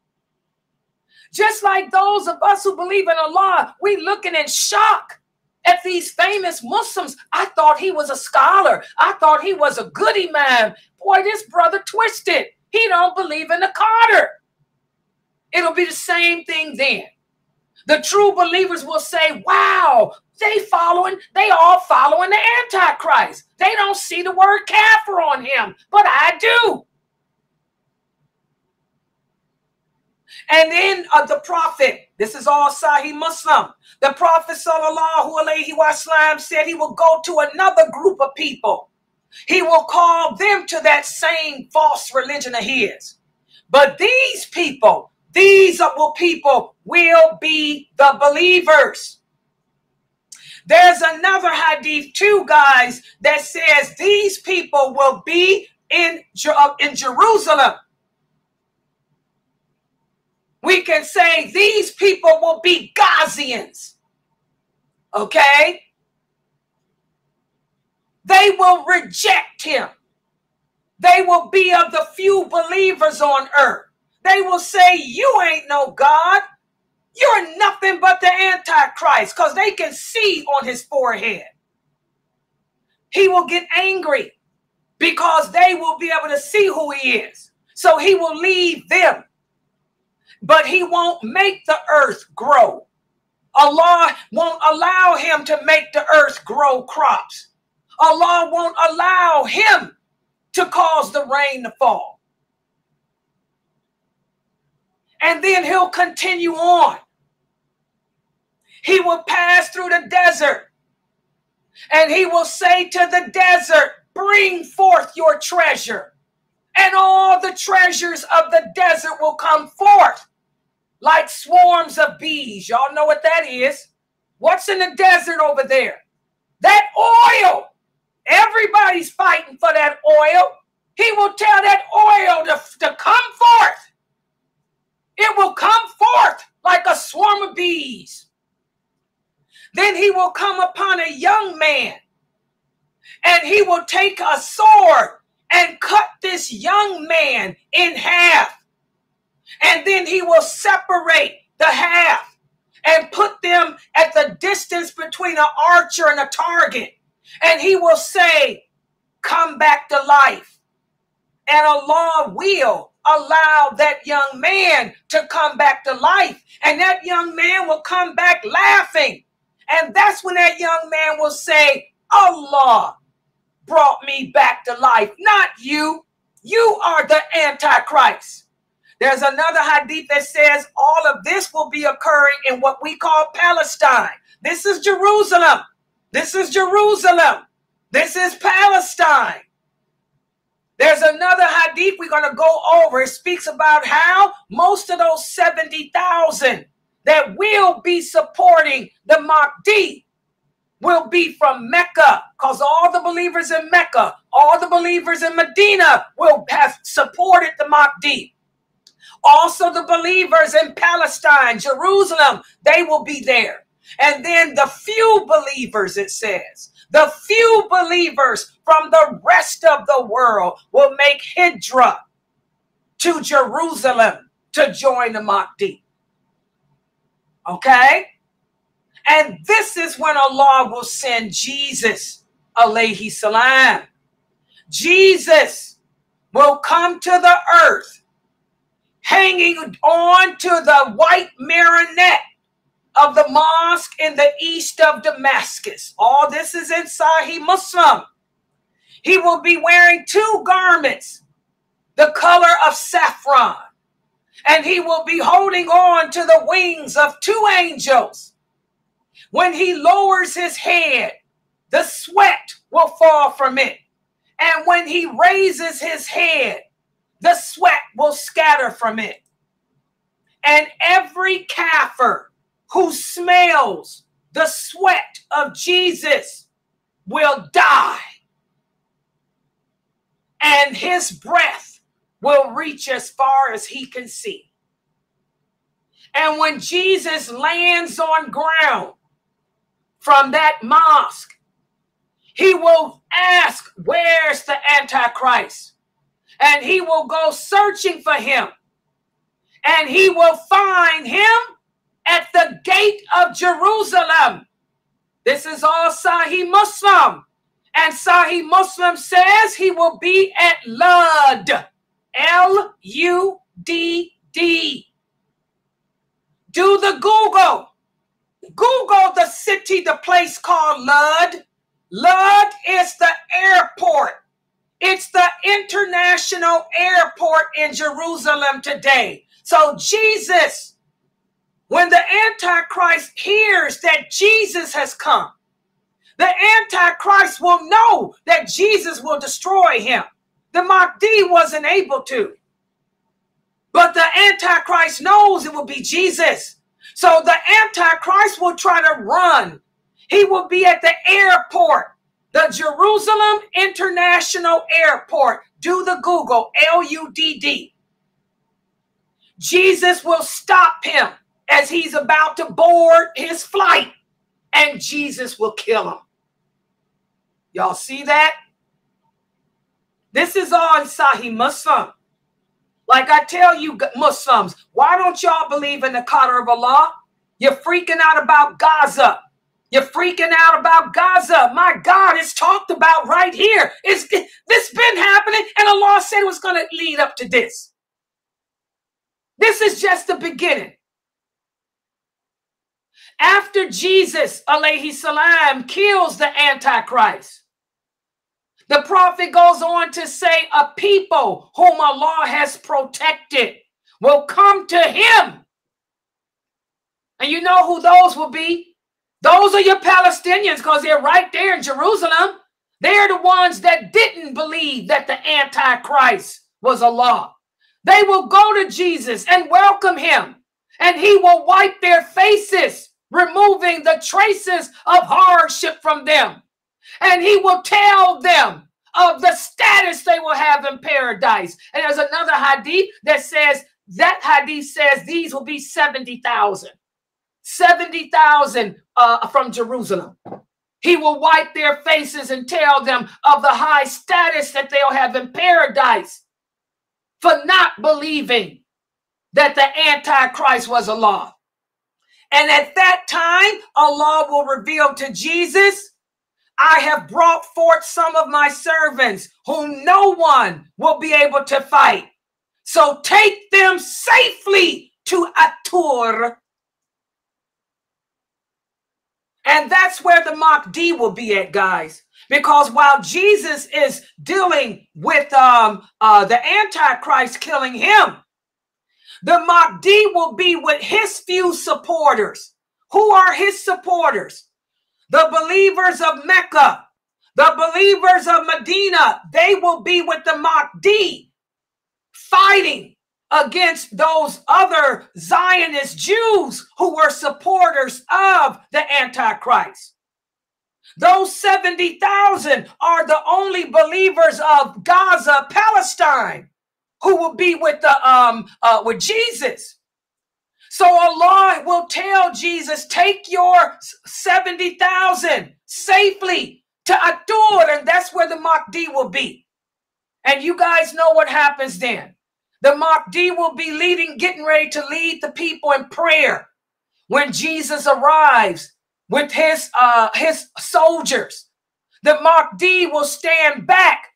Just like those of us who believe in Allah, we looking in shock at these famous Muslims. I thought he was a scholar. I thought he was a good imam. Boy, this brother twisted. He don't believe in the qadr. It'll be the same thing then. The true believers will say, wow, they all following the Antichrist. They don't see the word kafir on him, but I do. And then the prophet, this is all Sahih Muslim. The Prophet sallallahu alaihi wasallam said he will go to another group of people. He will call them to that same false religion of his. But these people, people will be the believers. There's another hadith too, guys, that says these people will be in Jerusalem. We can say these people will be Ghazians. Okay? They will reject him. They will be of the few believers on earth. They will say, you ain't no God. You're nothing but the Antichrist, because they can see on his forehead. He will get angry because they will be able to see who he is. So he will leave them. But he won't make the earth grow. Allah won't allow him to make the earth grow crops. Allah won't allow him to cause the rain to fall. And then he'll continue on. He will pass through the desert. And he will say to the desert, bring forth your treasure. And all the treasures of the desert will come forth like swarms of bees. Y'all know what that is. What's in the desert over there? That oil. Everybody's fighting for that oil. He will tell that oil to come forth. It will come forth like a swarm of bees. Then he will come upon a young man, and he will take a sword and cut this young man in half. And then he will separate the half and put them at the distance between an archer and a target. And he will say, come back to life. And Allah will allow that young man to come back to life. And that young man will come back laughing. And that's when that young man will say, Allah brought me back to life, not you. You are the Antichrist. There's another hadith that says all of this will be occurring in what we call Palestine. This is Jerusalem. This is Jerusalem. This is Palestine. There's another hadith we're going to go over. It speaks about how most of those 70,000 that will be supporting the Mahdi will be from Mecca, because all the believers in Mecca, all the believers in Medina will have supported the Mahdi. Also the believers in Palestine, Jerusalem, they will be there. And then the few believers, it says, the few believers from the rest of the world will make hijrah to Jerusalem to join the Mahdi. Okay? And this is when Allah will send Jesus, alayhi salam. Jesus will come to the earth hanging on to the white minaret of the mosque in the east of Damascus. All this is in Sahih Muslim. He will be wearing two garments, the color of saffron, and he will be holding on to the wings of two angels. When he lowers his head, the sweat will fall from it. And when he raises his head, the sweat will scatter from it. And every kafir who smells the sweat of Jesus will die. And his breath will reach as far as he can see. And when Jesus lands on ground from that mosque, he will ask, where's the Antichrist? And he will go searching for him. And he will find him at the gate of Jerusalem. This is all Sahih Muslim. And Sahih Muslim says he will be at Lud. L-U-D-D. Do the Google. Google the city, the place called Lud. Lud is the airport. It's the international airport in Jerusalem today. So Jesus, when the Antichrist hears that Jesus has come, the Antichrist will know that Jesus will destroy him. The Mahdi wasn't able to. But the Antichrist knows it will be Jesus. So the Antichrist will try to run. He will be at the airport, the Jerusalem International Airport. Do the Google, L-U-D-D. Jesus will stop him as he's about to board his flight, and Jesus will kill him. Y'all see that? This is all in Sahih Muslim. Like I tell you Muslims, why don't y'all believe in the Qadr of Allah? You're freaking out about Gaza. You're freaking out about Gaza. My God, it's talked about right here. This been happening, and Allah said it was going to lead up to this. This is just the beginning. After Jesus, alayhi salam, kills the Antichrist, the prophet goes on to say a people whom Allah has protected will come to him. And you know who those will be? Those are your Palestinians, because they're right there in Jerusalem. They're the ones that didn't believe that the Antichrist was Allah. They will go to Jesus and welcome him, and he will wipe their faces, removing the traces of hardship from them. And he will tell them of the status they will have in paradise. And there's another hadith that says, these will be 70,000. 70,000 from Jerusalem. He will wipe their faces and tell them of the high status that they'll have in paradise for not believing that the Antichrist was Allah. And at that time, Allah will reveal to Jesus, I have brought forth some of my servants whom no one will be able to fight. So take them safely to Atur. And that's where the Mahdi will be at, guys. Because while Jesus is dealing with the Antichrist killing him, the Mahdi will be with his few supporters. Who are his supporters? The believers of Mecca, the believers of Medina. They will be with the Mahdi fighting against those other Zionist Jews who were supporters of the Antichrist. Those 70,000 are the only believers of Gaza, Palestine, who will be with with Jesus. So Allah will tell Jesus, take your 70,000 safely to Atur, and that's where the Mahdi will be. And you guys know what happens then. The Mahdi will be getting ready to lead the people in prayer when Jesus arrives with his soldiers. The Mahdi will stand back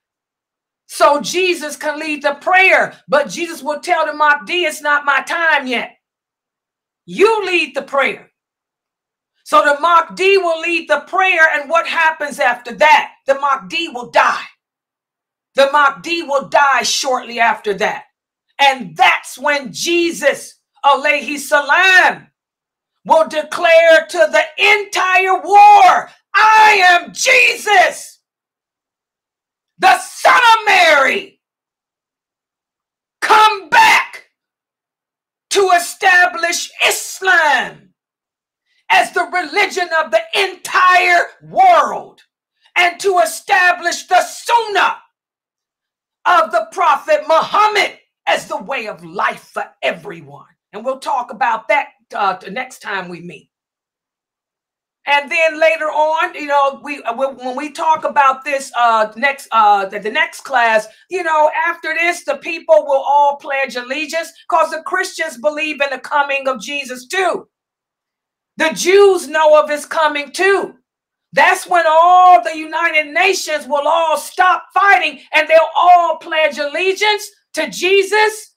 so Jesus can lead the prayer. But Jesus will tell the Mahdi, it's not my time yet. You lead the prayer. So the Mahdi will lead the prayer, and what happens after that? The Mahdi will die. The Mahdi will die shortly after that. And that's when Jesus, alayhi salam, will declare to the entire war, I am Jesus, the Son of Mary, come back to establish Islam as the religion of the entire world and to establish the Sunnah of the Prophet Muhammad as the way of life for everyone. And we'll talk about that the next time we meet. And then later on, you know, when we talk about this the next class, you know, after this, the people will all pledge allegiance because the Christians believe in the coming of Jesus too. The Jews know of his coming too. That's when all the United Nations will all stop fighting and they'll all pledge allegiance to Jesus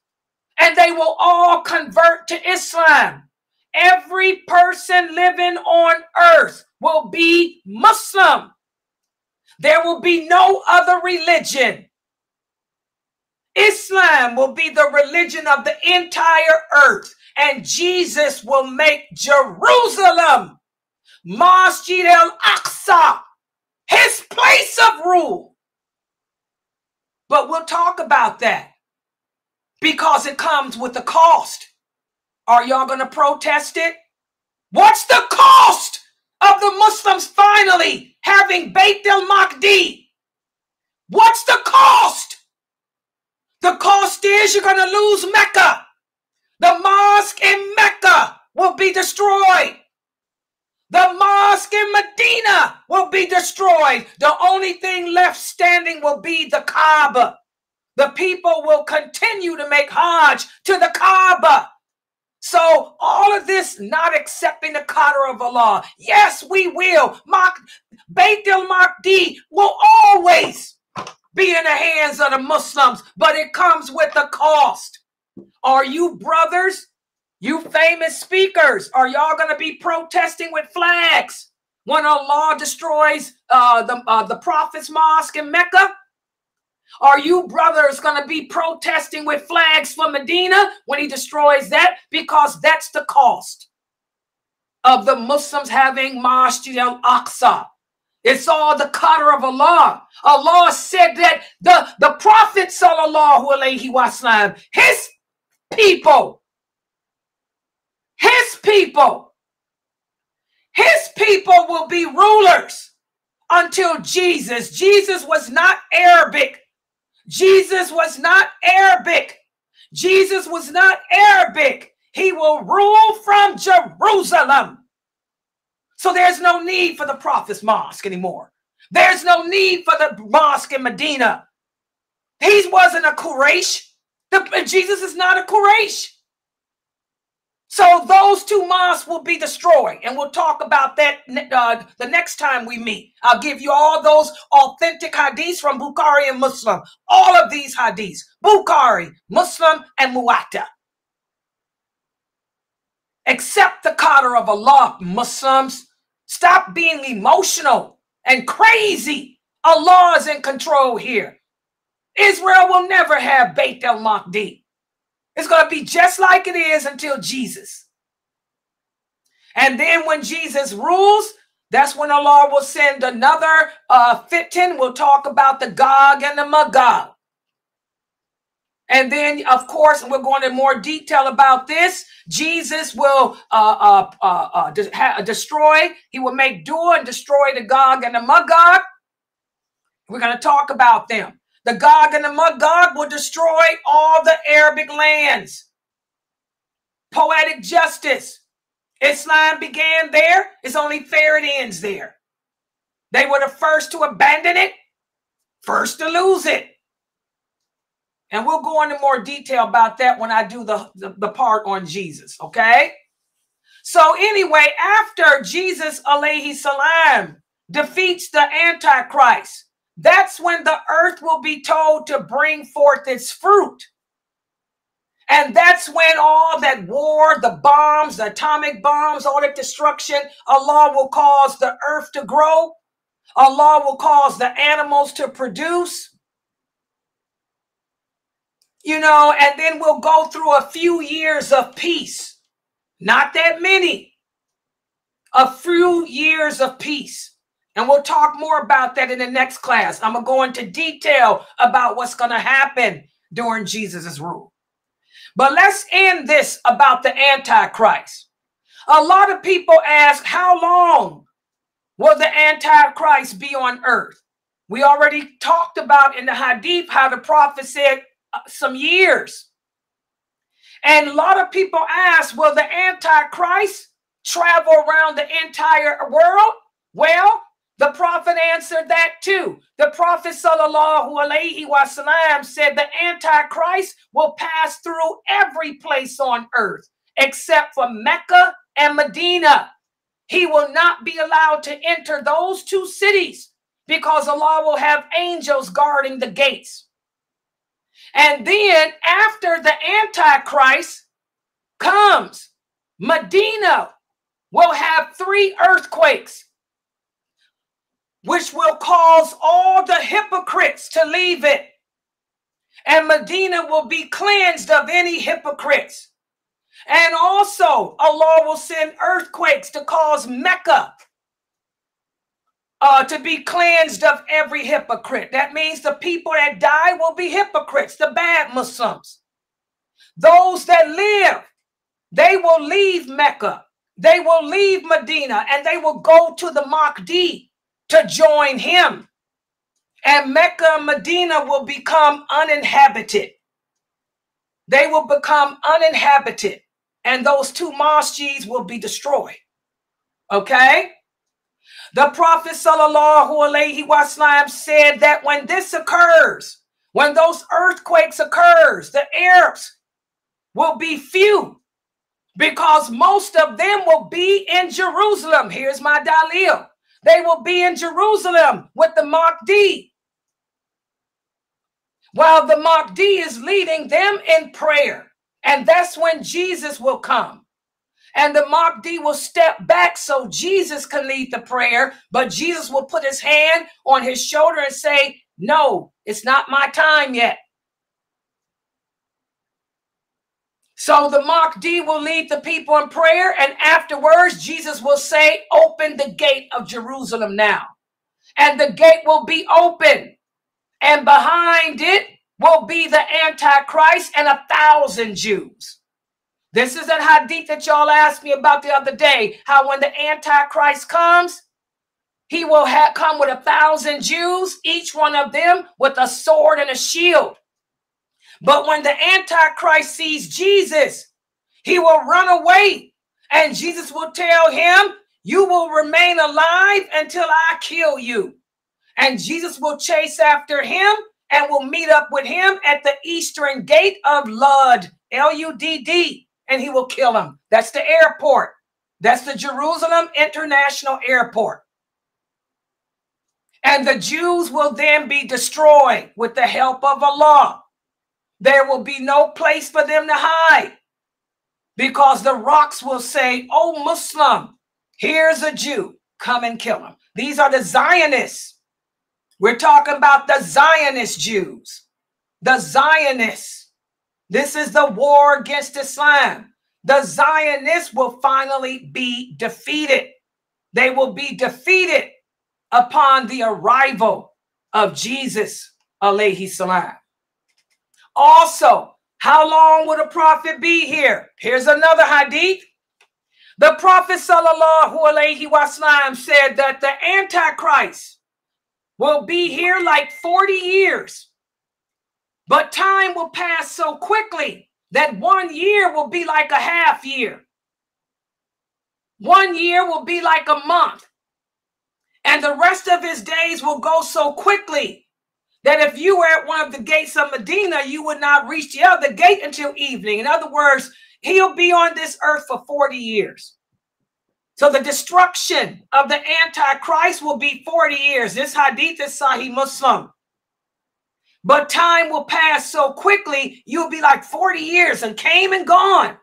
and they will all convert to Islam. Every person living on earth will be Muslim. There will be no other religion. Islam will be the religion of the entire earth, and Jesus will make Jerusalem, Masjid al-Aqsa, his place of rule. But we'll talk about that because it comes with a cost. Are y'all going to protest it? What's the cost of the Muslims finally having Bayt al-Maqdi? What's the cost? The cost is you're going to lose Mecca. The mosque in Mecca will be destroyed. The mosque in Medina will be destroyed. The only thing left standing will be the Kaaba. The people will continue to make Hajj to the Kaaba. So all of this not accepting the qadr of Allah. Yes, we will. Bayt al-Maqdi will always be in the hands of the Muslims, but it comes with a cost. Are you brothers, you famous speakers, are y'all going to be protesting with flags when Allah destroys the Prophet's mosque in Mecca? Are you brothers going to be protesting with flags for Medina when he destroys that? Because that's the cost of the Muslims having Masjid al-Aqsa. It's all the qadr of Allah. Allah said that the Prophet sallallahu alaihi wasallam, his people will be rulers until Jesus. Jesus was not Arabic. Jesus was not Arabic. Jesus was not Arabic. He will rule from Jerusalem. So there's no need for the Prophet's mosque anymore. There's no need for the mosque in Medina. He wasn't a Quraysh. Jesus is not a Quraysh. So those two mosques will be destroyed. And we'll talk about that the next time we meet. I'll give you all those authentic hadiths from Bukhari and Muslim. All of these hadiths. Bukhari, Muslim, and Muwatta. Accept the qadr of Allah, Muslims. Stop being emotional and crazy. Allah is in control here. Israel will never have Bayt al-Maqdi. It's going to be just like it is until Jesus. And then when Jesus rules, that's when Allah will send another fitin. We'll talk about the Gog and the Magog. And then, of course, we're going into more detail about this. Jesus will destroy. He will make dua and destroy the Gog and the Magog. We're going to talk about them. The Gog and the Magog will destroy all the Arabic lands. Poetic justice. Islam began there. It's only fair it ends there. They were the first to abandon it, first to lose it. And we'll go into more detail about that when I do the part on Jesus, okay? So anyway, after Jesus, alayhi salam, defeats the Antichrist, that's when the earth will be told to bring forth its fruit. And that's when all that war, the bombs, the atomic bombs, all that destruction, Allah will cause the earth to grow. Allah will cause the animals to produce. You know, and then we'll go through a few years of peace. Not that many. a few years of peace. And we'll talk more about that in the next class. I'm going to go into detail about what's going to happen during Jesus's rule. But let's end this about the Antichrist. A lot of people ask, how long will the Antichrist be on earth? We already talked about in the Hadith how the prophet said some years. And a lot of people ask, will the Antichrist travel around the entire world? Well, the prophet answered that too. The prophet sallallahu alaihi wasallam said the Antichrist will pass through every place on earth except for Mecca and Medina. He will not be allowed to enter those two cities because Allah will have angels guarding the gates. And then after the Antichrist comes, Medina will have 3 earthquakes, which will cause all the hypocrites to leave it. And Medina will be cleansed of any hypocrites. And also Allah will send earthquakes to cause Mecca to be cleansed of every hypocrite. That means the people that die will be hypocrites, the bad Muslims. Those that live, they will leave Mecca, they will leave Medina, and they will go to the Mahdi to join him. And Mecca and Medina will become uninhabited. They will become uninhabited, and those 2 mosques will be destroyed. Okay? The Prophet sallallahu alaihi wasallam said that when this occurs, when those earthquakes occurs, the Arabs will be few because most of them will be in Jerusalem. Here's my dalil. They will be in Jerusalem with the Mahdi, while the Mahdi is leading them in prayer. And that's when Jesus will come. And the Mahdi will step back so Jesus can lead the prayer, but Jesus will put his hand on his shoulder and say, no, it's not my time yet. So the Mahdi will lead the people in prayer, and afterwards Jesus will say, open the gate of Jerusalem now. And the gate will be open, and behind it will be the Antichrist and 1,000 Jews. This is a hadith that y'all asked me about the other day, how when the Antichrist comes, he will come with 1,000 Jews, each one of them with a sword and a shield. But when the Antichrist sees Jesus, he will run away, and Jesus will tell him, you will remain alive until I kill you. And Jesus will chase after him and will meet up with him at the eastern gate of Ludd, L-U-D-D, and he will kill him. That's the airport. That's the Jerusalem International Airport. And the Jews will then be destroyed with the help of Allah. There will be no place for them to hide because the rocks will say, oh, Muslim, here's a Jew, come and kill him. These are the Zionists. We're talking about the Zionist Jews, the Zionists. This is the war against Islam. The Zionists will finally be defeated. They will be defeated upon the arrival of Jesus, alayhi salam. Also, how long will the prophet be here? Here's another hadith. The prophet sallallahu alaihi wasallam said that the Antichrist will be here like 40 years. But time will pass so quickly that 1 year will be like a half year. 1 year will be like a month. And the rest of his days will go so quickly that if you were at one of the gates of Medina, you would not reach the other gate until evening. In other words, he'll be on this earth for 40 years. So the destruction of the Antichrist will be 40 years. This hadith is Sahih Muslim. But time will pass so quickly, you'll be like 40 years and came and gone.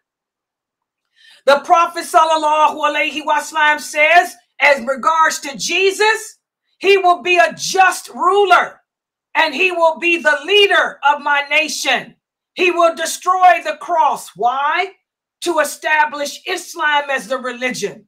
The Prophet sallallahu alaihi wasallam says, as regards to Jesus, he will be a just ruler and he will be the leader of my nation. He will destroy the cross. Why? To establish Islam as the religion.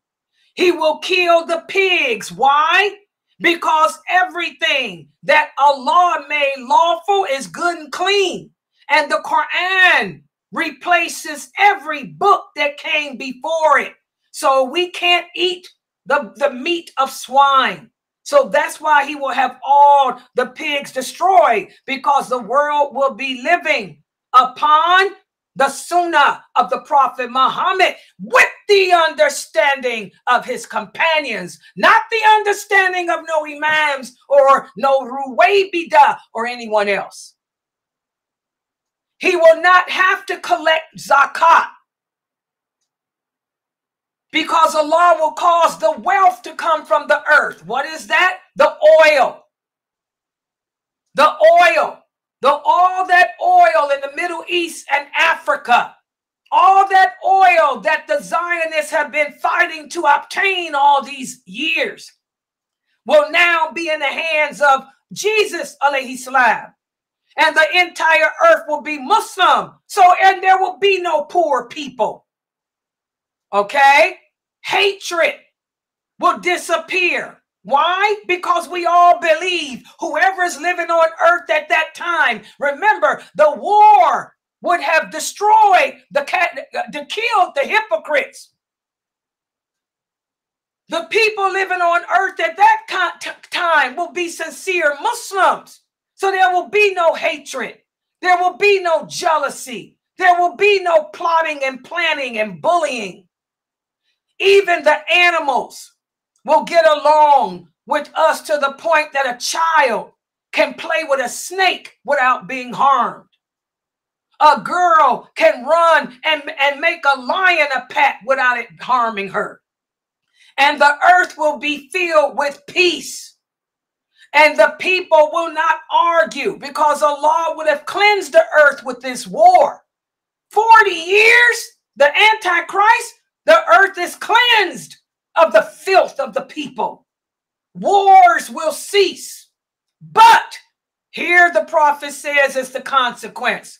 He will kill the pigs. Why? Because everything that Allah made lawful is good and clean. And the Quran replaces every book that came before it. So we can't eat the meat of swine. So that's why he will have all the pigs destroyed, because the world will be living upon the sunnah of the Prophet Muhammad with the understanding of his companions, not the understanding of no imams or no ruwaybida or anyone else. He will not have to collect zakat, because Allah will cause the wealth to come from the earth. What is that? The oil. The oil. All that oil in the Middle East and Africa, all that oil that the Zionists have been fighting to obtain all these years, will now be in the hands of Jesus, alayhi salam. And the entire earth will be Muslim. And there will be no poor people. Okay? Hatred will disappear. Why? Because we all believe whoever is living on earth at that time, remember, the war would have destroyed killed the hypocrites. The people living on earth at that time will be sincere Muslims. So there will be no hatred. There will be no jealousy. There will be no plotting and planning and bullying. Even the animals will get along with us to the point that a child can play with a snake without being harmed. A girl can run and make a lion a pet without it harming her. And the earth will be filled with peace. And the people will not argue, because Allah would have cleansed the earth with this war. 40 years, the Antichrist, the earth is cleansed of the filth of the people. Wars will cease. But here the prophet says is the consequence.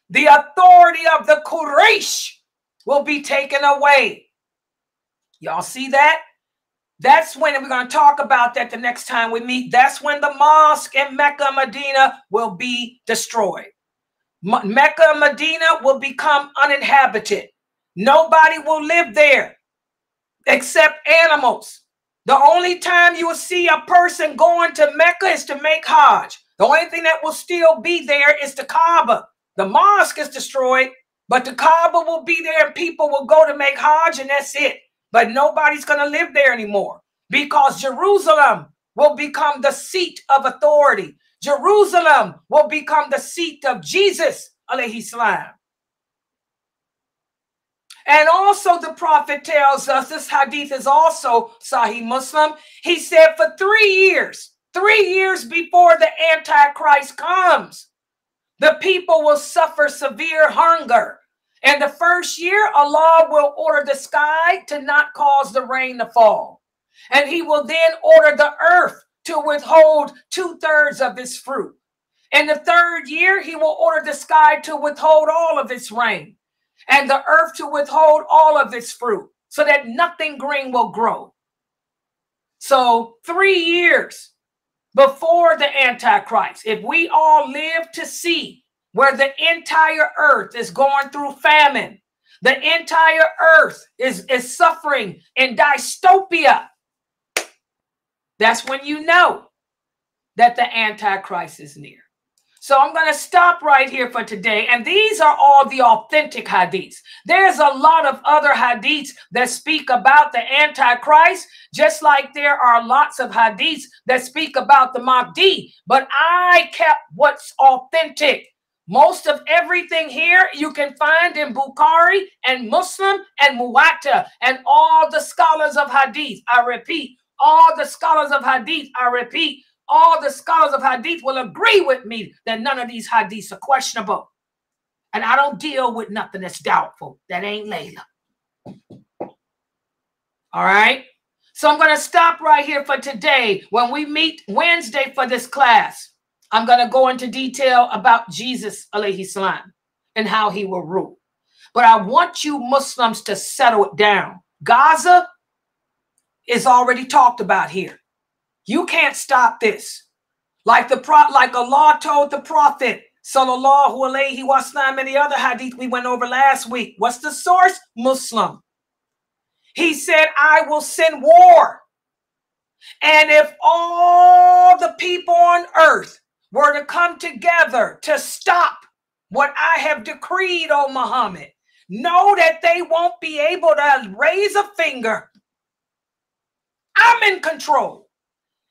The authority of the Quraysh will be taken away. Y'all see that? That's when, and we're going to talk about that the next time we meet. That's when the mosque in Mecca and Medina will be destroyed. Mecca and Medina will become uninhabited. Nobody will live there except animals. The only time you will see a person going to Mecca is to make Hajj. The only thing that will still be there is the Kaaba. The mosque is destroyed, but the Kaaba will be there and people will go to make Hajj, and that's it. But nobody's going to live there anymore, because Jerusalem will become the seat of authority. Jerusalem will become the seat of Jesus, alayhi salam. And also the prophet tells us, this hadith is also Sahih Muslim. He said for 3 years before the Antichrist comes, the people will suffer severe hunger. And the first year, Allah will order the sky to not cause the rain to fall. And he will then order the earth to withhold 2/3 of its fruit. In the third year, he will order the sky to withhold all of its rain, and the earth to withhold all of its fruit, so that nothing green will grow. So 3 years before the Antichrist, if we all live to see where the entire earth is going through famine, the entire earth is suffering in dystopia, that's when you know that the Antichrist is near. So I'm going to stop right here for today. And these are all the authentic hadiths. There's a lot of other hadiths that speak about the Antichrist, just like there are lots of hadiths that speak about the Mahdi. But I kept what's authentic. Most of everything here you can find in Bukhari and Muslim and Muwatta and all the scholars of hadith. I repeat, all the scholars of hadith, I repeat, all the scholars of hadith will agree with me that none of these hadiths are questionable. And I don't deal with nothing that's doubtful. That ain't Layla. All right? So I'm going to stop right here for today. When we meet Wednesday for this class, I'm going to go into detail about Jesus, alayhi salam, and how he will rule. But I want you Muslims to settle it down. Gaza, is already talked about here. You can't stop this. Like Allah told the Prophet, sallallahu alaihi wasallam, and the other hadith we went over last week. What's the source? Muslim. He said, I will send war. And if all the people on earth were to come together to stop what I have decreed, O Muhammad, know that they won't be able to raise a finger. I'm in control.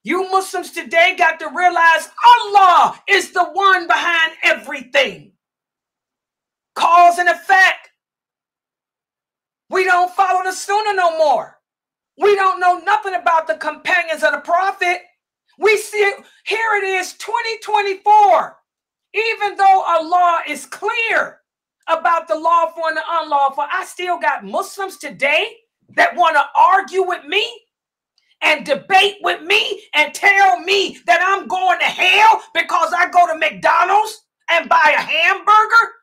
You Muslims today got to realize Allah is the one behind everything. Cause and effect. We don't follow the Sunnah no more. We don't know nothing about the companions of the Prophet. We see it, here it is, 2024. Even though Allah is clear about the lawful and the unlawful, I still got Muslims today that want to argue with me and debate with me and tell me that I'm going to hell because I go to McDonald's and buy a hamburger